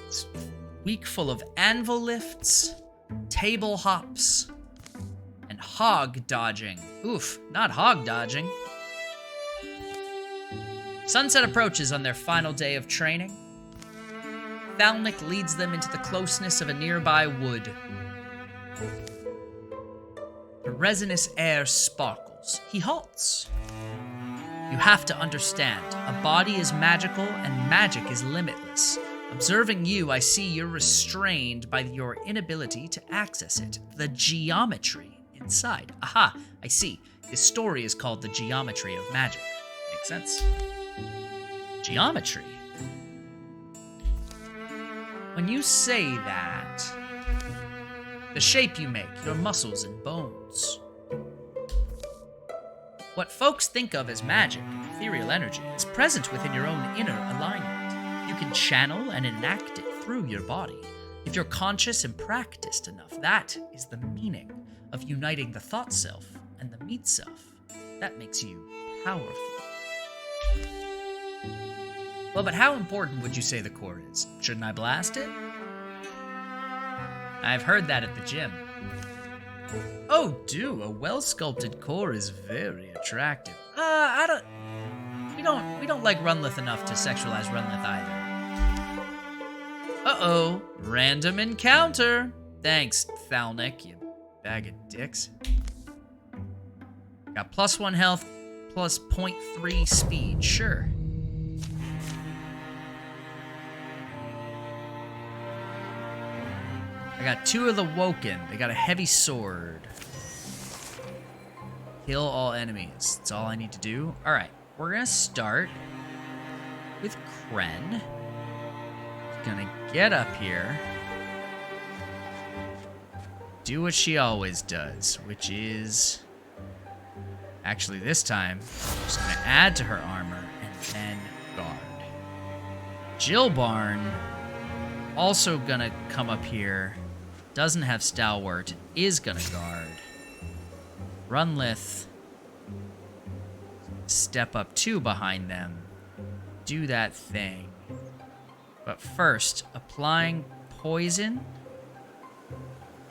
It's a week full of anvil lifts, table hops, and hog dodging. Oof, not hog dodging. Sunset approaches on their final day of training. Thalnik leads them into the closeness of a nearby wood. The resinous air sparkles. stumbles, he halts. You have to understand, a body is magical and magic is limitless. Observing you, I see you're restrained by your inability to access it, the geometry inside. Aha, I see. This story is called The Geometry of Magic. Makes sense. Geometry. When you say that, the shape you make, your muscles and bones. What folks think of as magic, ethereal energy, is present within your own inner alignment. You can channel and enact it through your body. If you're conscious and practiced enough, that is the meaning of uniting the thought self and the meat self. That makes you powerful. Well, but how important would you say the core is? Shouldn't I blast it? I've heard that at the gym. Oh, a well-sculpted core is very attractive. We don't like Runlith enough to sexualize Runlith either. Uh-oh, random encounter. Thanks, Thalnik, you bag of dicks. Got +1 health, plus 0.3 speed, sure. I got 2 of the Woken. They got a heavy sword. Kill all enemies. That's all I need to do. Alright, we're gonna start with Kren. She's gonna get up here. Do what she always does, which is... Actually, this time, she's gonna add to her armor and then guard. Jillbarn, also gonna come up here. Doesn't have Stalwart, is gonna guard. Runlith, step up 2 behind them. Do that thing. But first, applying poison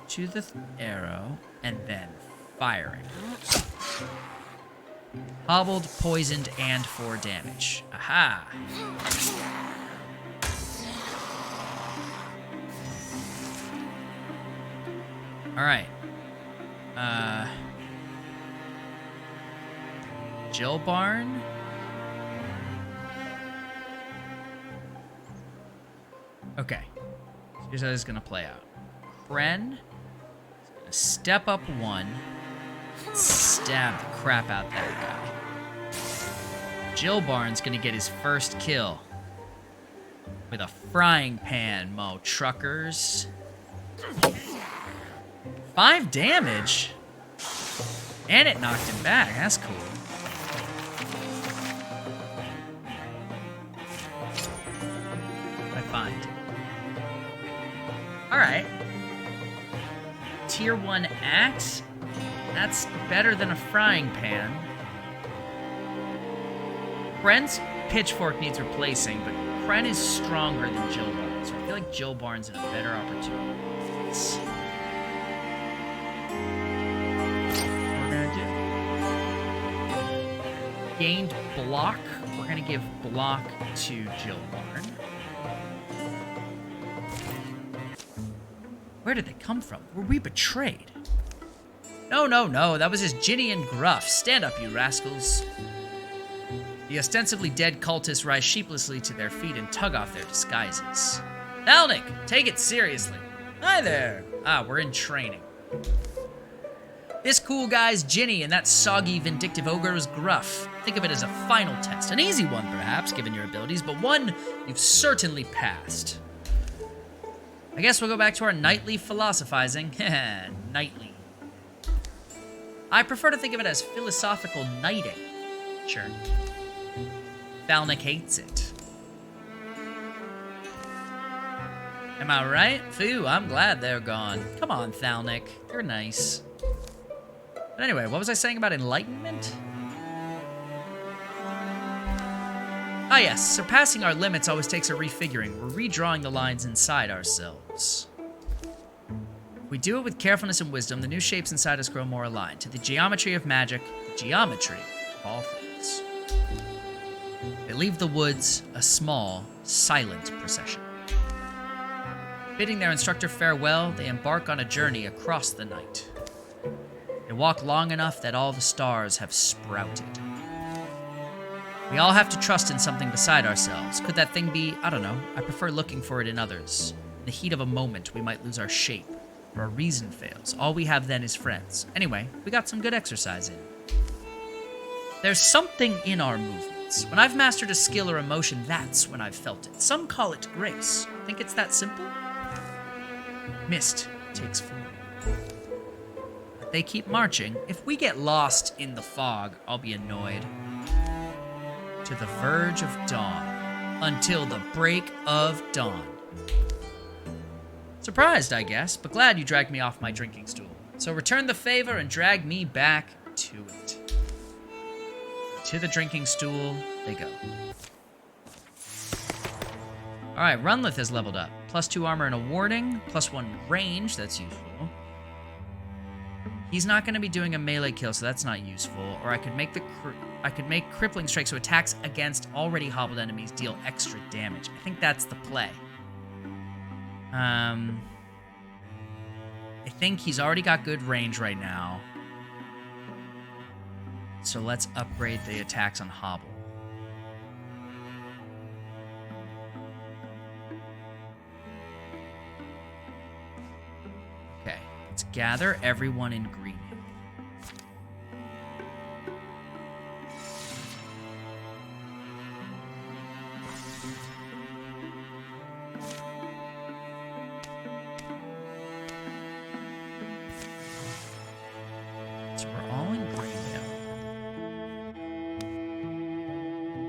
to the arrow and then firing. Hobbled, poisoned, and 4 damage. Aha! Alright. Jillbarn. Okay. Here's how this is gonna play out. Kren is gonna step up 1, stab the crap out that guy. Jillbarn's gonna get his first kill with a frying pan, mo truckers. 5 damage? And it knocked him back. That's cool. I find. Alright. Tier 1 axe? That's better than a frying pan. Kren's pitchfork needs replacing, but Kren is stronger than Jillbarn, so I feel like Jillbarn's in a better opportunity. Gained block. We're gonna give block to Jillbarn. Where did they come from? Were we betrayed? No. That was just Ginny and Gruff. Stand up, you rascals. The ostensibly dead cultists rise sheepishly to their feet and tug off their disguises. Thalnik, take it seriously. Hi there. We're in training. This cool guy's Ginny, and that soggy, vindictive ogre is Gruff. Think of it as a final test. An easy one, perhaps, given your abilities, but one you've certainly passed. I guess we'll go back to our nightly philosophizing. Nightly. I prefer to think of it as philosophical knighting. Sure. Thalnik hates it. Am I right? Phew, I'm glad they're gone. Come on, Thalnik. You're nice. But anyway, what was I saying about enlightenment? Ah yes, surpassing our limits always takes a refiguring. We're redrawing the lines inside ourselves. If we do it with carefulness and wisdom, the new shapes inside us grow more aligned to the geometry of magic, the geometry of all things. They leave the woods, a small, silent procession. Bidding their instructor farewell, they embark on a journey across the night. They walk long enough that all the stars have sprouted. We all have to trust in something beside ourselves. Could that thing be, I don't know, I prefer looking for it in others. In the heat of a moment, we might lose our shape, or our reason fails. All we have then is friends. Anyway, we got some good exercise in. There's something in our movements. When I've mastered a skill or emotion, that's when I've felt it. Some call it grace. Think it's that simple? Mist takes form. But they keep marching. If we get lost in the fog, I'll be annoyed. To the verge of dawn. Until the break of dawn. Surprised, I guess, but glad you dragged me off my drinking stool. So return the favor and drag me back to it. To the drinking stool they go. Alright, Runlith has leveled up. +2 armor and a warding, +1 range, that's useful. He's not going to be doing a melee kill, so that's not useful. Or I could make crippling strike, so attacks against already hobbled enemies deal extra damage. I think that's the play. I think he's already got good range right now. So let's upgrade the attacks on hobble. Okay, let's gather everyone in green.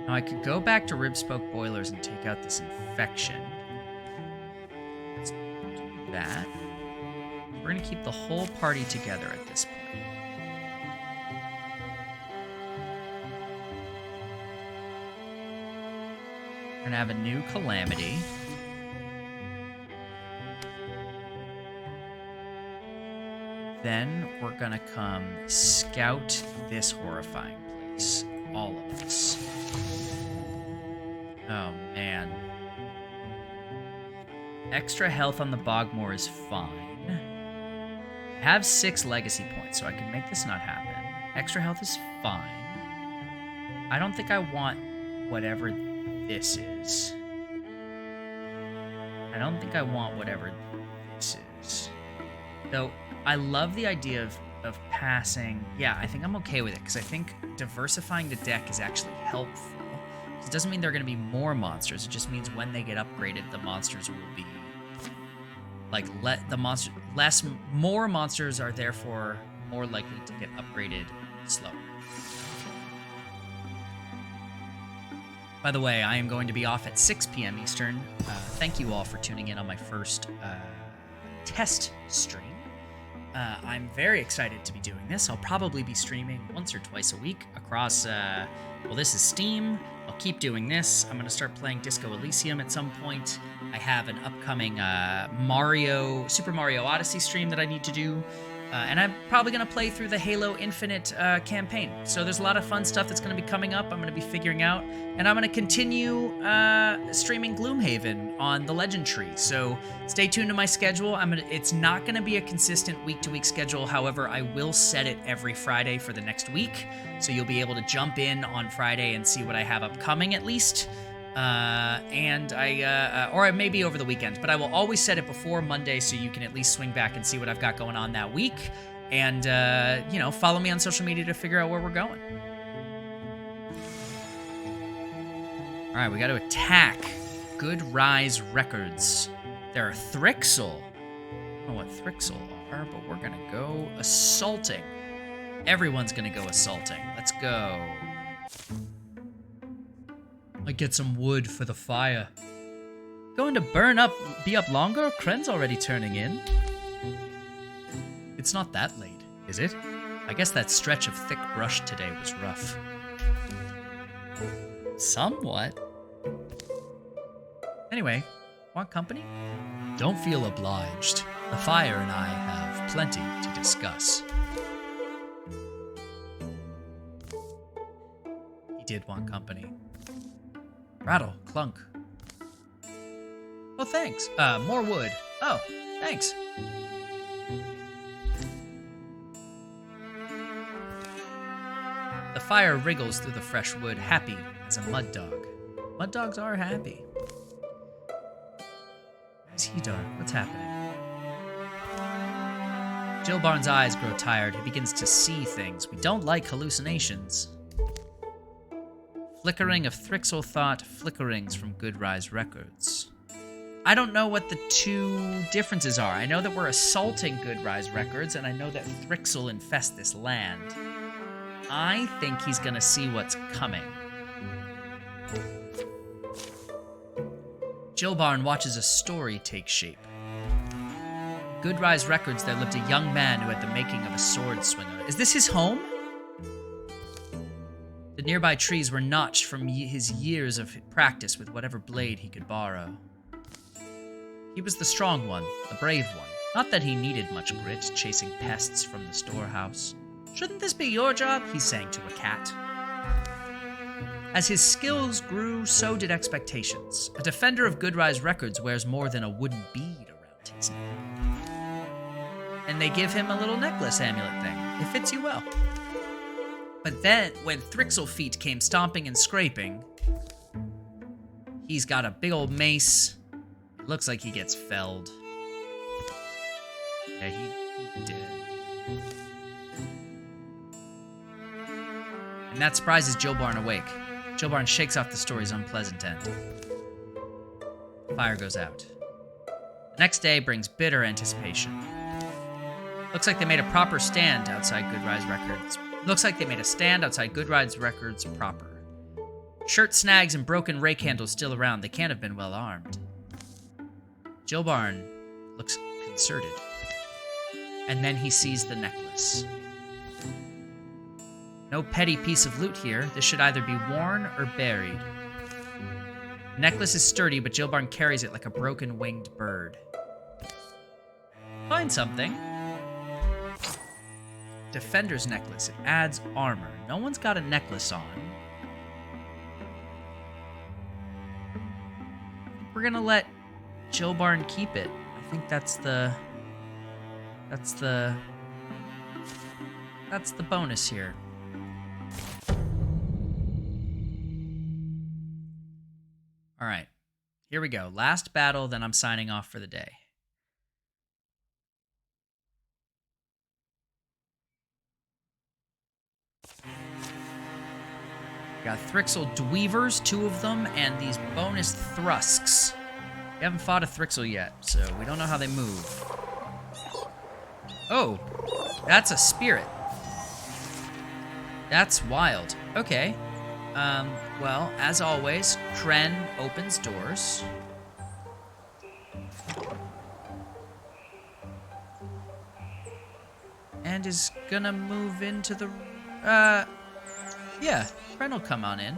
Now I could go back to Ribspoke Boilers and take out this infection. Let's do that. We're going to keep the whole party together at this point. We're going to have a new calamity. Then we're going to come scout this horrifying place. All of us. Oh, man. Extra health on the Bogmore is fine. I have 6 legacy points, so I can make this not happen. Extra health is fine. I don't think I want whatever this is. I don't think I want whatever this is. Though, I love the idea of passing. Yeah, I think I'm okay with it, because I think diversifying the deck is actually helpful. It doesn't mean there are going to be more monsters. It just means when they get upgraded, the monsters will be like more monsters are therefore more likely to get upgraded slower. By the way, I am going to be off at 6 p.m. Eastern. Thank you all for tuning in on my first test stream. I'm very excited to be doing this. I'll probably be streaming once or twice a week across, well, this is Steam. I'll keep doing this. I'm going to start playing Disco Elysium at some point. I have an upcoming Super Mario Odyssey stream that I need to do. And I'm probably going to play through the Halo Infinite campaign. So there's a lot of fun stuff that's going to be coming up. I'm going to be figuring out. And I'm going to continue streaming Gloomhaven on the Legend Tree. So stay tuned to my schedule. It's not going to be a consistent week-to-week schedule. However, I will set it every Friday for the next week. So you'll be able to jump in on Friday and see what I have upcoming at least. Or maybe over the weekend, but I will always set it before Monday so you can at least swing back and see what I've got going on that week. And, follow me on social media to figure out where we're going. All right, we got to attack Good Rise Records. There are Thrixel. I don't know what Thrixel are, but we're going to go assaulting. Everyone's going to go assaulting. Let's go. I get some wood for the fire. Going to be up longer? Kren's already turning in. It's not that late, is it? I guess that stretch of thick brush today was rough. Somewhat. Anyway, want company? Don't feel obliged. The fire and I have plenty to discuss. He did want company. Rattle, clunk. Oh, thanks. More wood. Oh, thanks. fire wriggles through the fresh wood, happy as a mud dog. Mud dogs are happy. Why is he dark? What's happening? Jilbarn's eyes grow tired. He begins to see things. We don't like hallucinations. Flickering of Thrixel thought, flickerings from Goodrise Records. I don't know what the two differences are. I know that we're assaulting Goodrise Records, and I know that Thrixel infest this land. I think he's gonna see what's coming. Jilbarn watches a story take shape. Goodrise Records, there lived a young man who had the making of a sword swinger. Is this his home? The nearby trees were notched from his years of practice with whatever blade he could borrow. He was the strong one, the brave one. Not that he needed much grit, chasing pests from the storehouse. Shouldn't this be your job? He sang to a cat. As his skills grew, so did expectations. A defender of Goodrise Records wears more than a wooden bead around his neck. And they give him a little necklace amulet thing. It fits you well. But then, when Thrixel feet came stomping and scraping, he's got a big old mace. It looks like he gets felled. Yeah, he did. And that surprises Jilbarn awake. Jilbarn shakes off the story's unpleasant end. The fire goes out. The next day brings bitter anticipation. Looks like they made a proper stand outside Goodrise Records. Looks like they made a stand outside Goodrise Records proper. Shirt snags and broken rake handles still around. They can't have been well armed. Jilbarn looks concerted. And then he sees the necklace. No petty piece of loot here. This should either be worn or buried. The necklace is sturdy, but Jilbarn carries it like a broken winged bird. Find something. Defender's necklace. It adds armor. No one's got a necklace on. We're gonna let Jilbarn keep it. I think that's the bonus here. All right. Here we go. Last battle, then I'm signing off for the day. Got Thrixel Dweavers, 2 of them, and these bonus Thrusks. We haven't fought a Thrixel yet, so we don't know how they move. Oh, that's a spirit. That's wild. Okay. Well, as always, Kren opens doors. And is gonna move into the... yeah, Kren will come on in.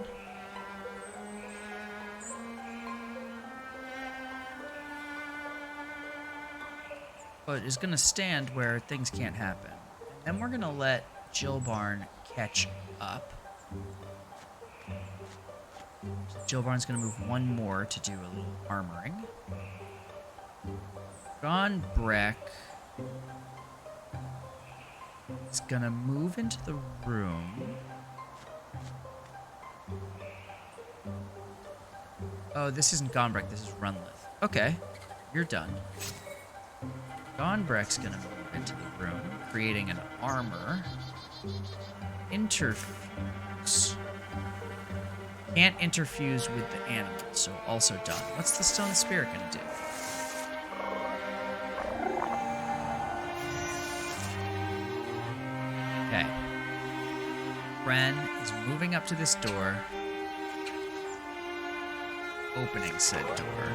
But is gonna stand where things can't happen. And we're gonna let Jilbarn catch up. So Jilbarn's gonna move one more to do a little armoring. Gonbreck is gonna move into the room. Oh, this isn't Gonbreck, this is Runlith. Okay, you're done. Gonbreck's gonna move into the room, creating an armor. Interfuse. Can't interfuse with the animal, so also done. What's the Stone Spirit gonna do? Okay. Kren is moving up to this door, opening said door.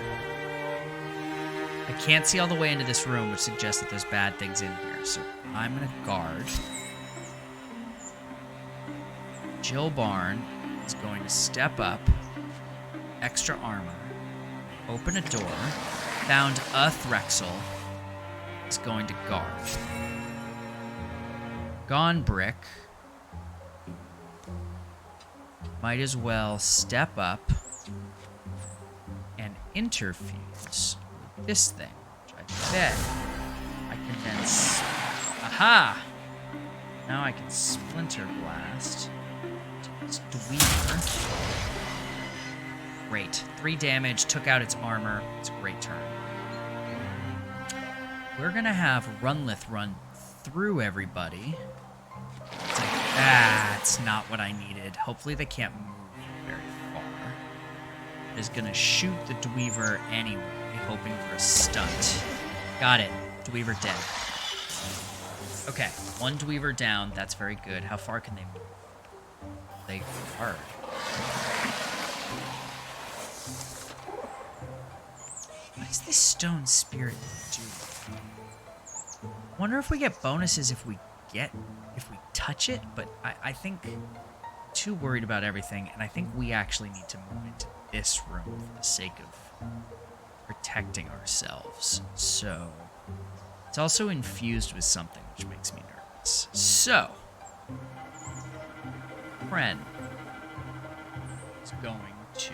I can't see all the way into this room, which suggests that there's bad things in here, so I'm gonna guard. Jilbarn is going to step up, extra armor, open a door, found a Threxel, is going to guard. Gonbrick might as well step up and interfuse with this thing, which I bet I can then... Aha! Now I can Splinter Blast. It's Dweeper. Great. 3 damage, took out its armor. It's a great turn. We're gonna have Runlith run through everybody. It's like, that's not what I needed. Hopefully they can't move very far. Is gonna shoot the Dweever anyway, hoping for a stunt. Got it. Dweever dead. Okay, 1 Dweever down. That's very good. How far can they move? They are. What does this stone spirit do? Wonder if we get bonuses if we touch it, but I think I'm too worried about everything, and I think we actually need to move into this room for the sake of protecting ourselves. So it's also infused with something which makes me nervous. So Kren is going to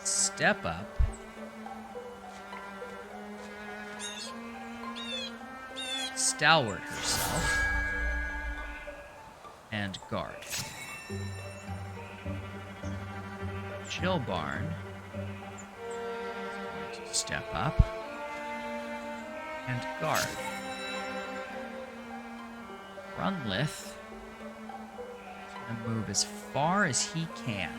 step up, stalwart herself, and guard. Chillbarn is going to step up and guard. Runlith is going to move as far as he can.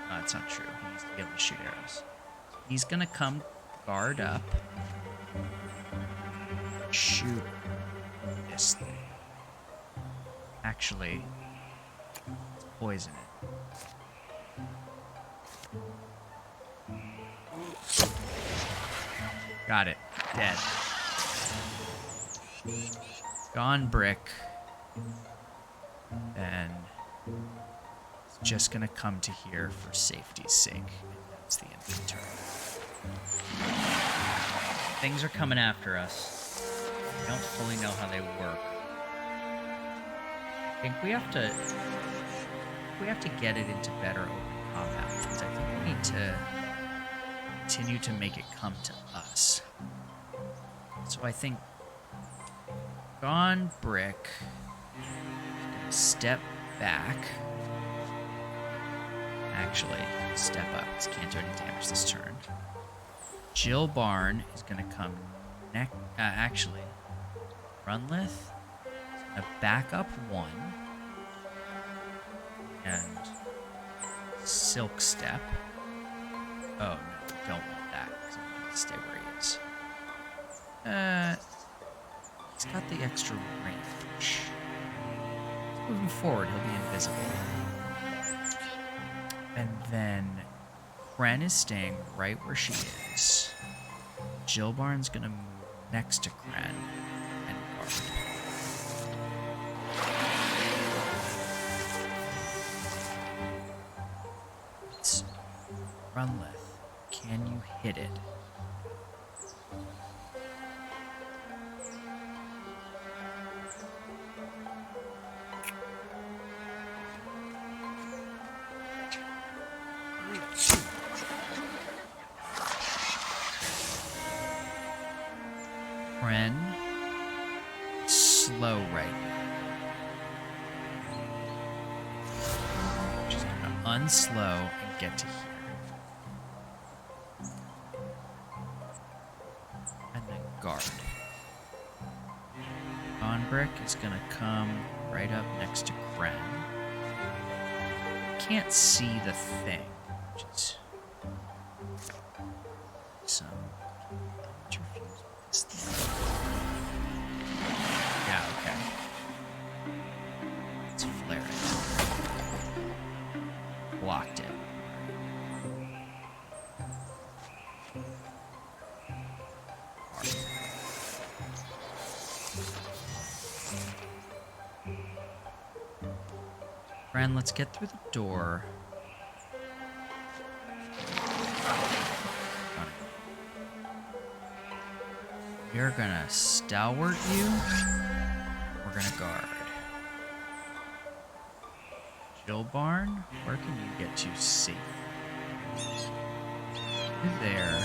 No, that's not true. He needs to be able to shoot arrows. He's going to come guard up. Shoot this thing. Actually, let's poison it. Got it. Dead. Gone brick. Then it's just gonna come to here for safety's sake. And that's the end of the turn. Things are coming after us. I don't fully know how they work. I think we have to get it into better open combat, because I think we need to continue to make it come to us. So I think Gone Brick, step back. Actually, step up, because can't do any damage this turn. Jill Barn is going to come next. Actually, Runlith is going to back up 1. And Silk Step. Oh, no, we don't want that, because I'm going to stay where he is. He's got the extra range. Moving forward, he'll be invisible. And then Kren is staying right where she is. Jillbarn's gonna move next to Kren and guard. It's Runlith. Can you hit it? Kren, slow right now. Just gonna unslow and get to here. And then guard. Onbrick is gonna come right up next to Kren. Can't see the thing, which is some interference with this thing. Yeah, okay. Let's flare it. Blocked it. Ren, let's get through the door. We're gonna stalwart you. We're gonna guard. Jillbarn, where can you get to safe? You're there.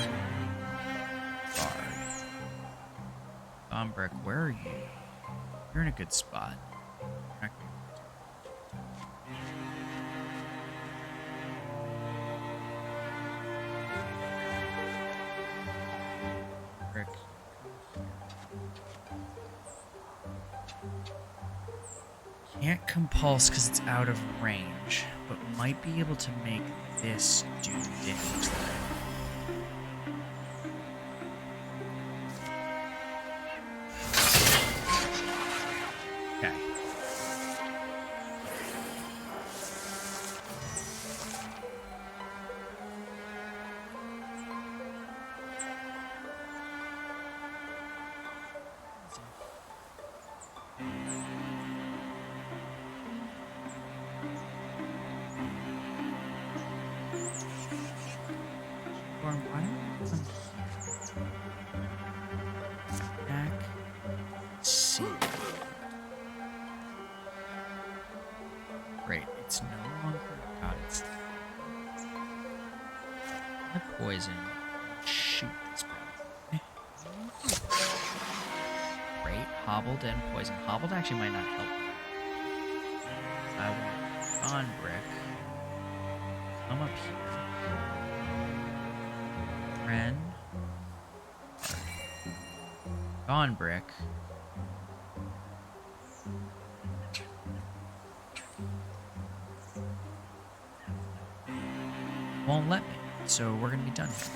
Guard. Ombrick, where are you? You're in a good spot. Can't compulse because it's out of range, but might be able to make this do damage there. Okay. Why don't we back? See. Great. It's no longer got its the poison. Shoot this guy. Great. Hobbled and poison. Hobbled actually might not help. I want on brick. Come up here. Ren. Gone brick. Won't let me, so we're gonna be done here.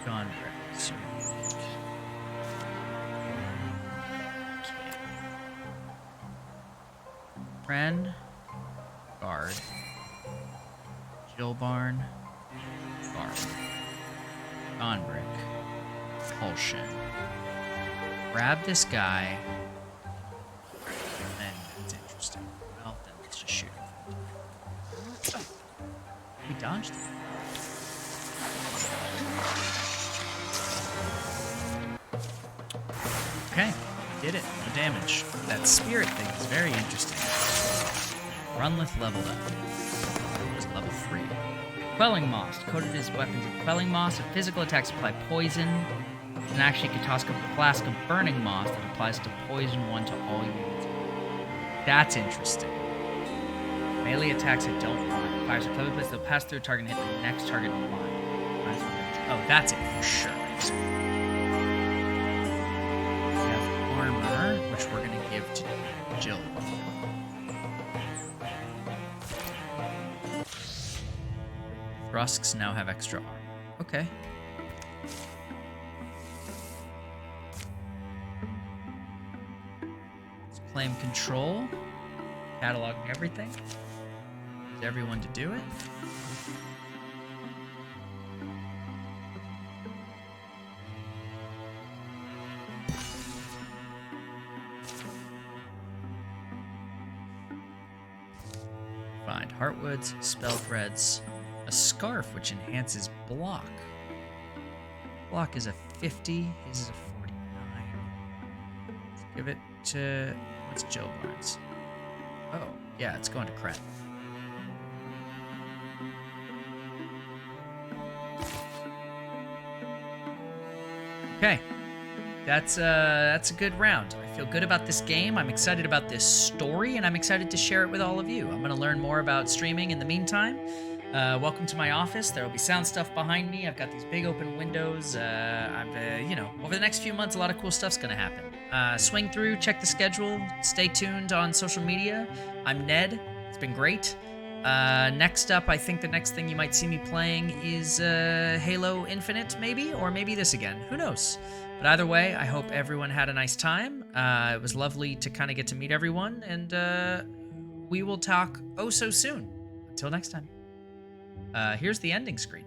Gone brick. So Ren, guard, Jill Barn, guard, Gonbrick, Propulsion. Grab this guy, and then that's interesting. Well, then let's just shoot him. We dodged it. Okay, did it. No damage. That spirit thing is very interesting. Runlith leveled up. It was level 3. Quelling Moss. Coated his weapons in Quelling Moss. If physical attacks apply poison, and actually can toss a flask of Burning Moss that applies to poison 1 to all units. That's interesting. Melee attacks that don't harm. Fires a clever blast, they'll pass through a target and hit the next target in line. Oh, that's it for sure. We have armor, which we're going to give to Jill. Rusks now have extra armor. Okay. Let's claim control. Cataloging everything. Is everyone to do it? Find heartwoods, spell threads, a scarf which enhances block. Block is a 50, his is a 49. Let's give it to, what's Jill Barnes? Oh, yeah, it's going to Kren. Okay, that's a good round. I feel good about this game. I'm excited about this story, and I'm excited to share it with all of you. I'm going to learn more about streaming in the meantime. Welcome to my office. There will be sound stuff behind me. I've got these big open windows. Over the next few months, a lot of cool stuff's going to happen. Swing through, check the schedule, stay tuned on social media. I'm Ned. It's been great. Next up, I think the next thing you might see me playing is Halo Infinite, maybe, or maybe this again. Who knows? But either way, I hope everyone had a nice time. It was lovely to kind of get to meet everyone, and we will talk oh so soon. Until next time. Here's the ending screen.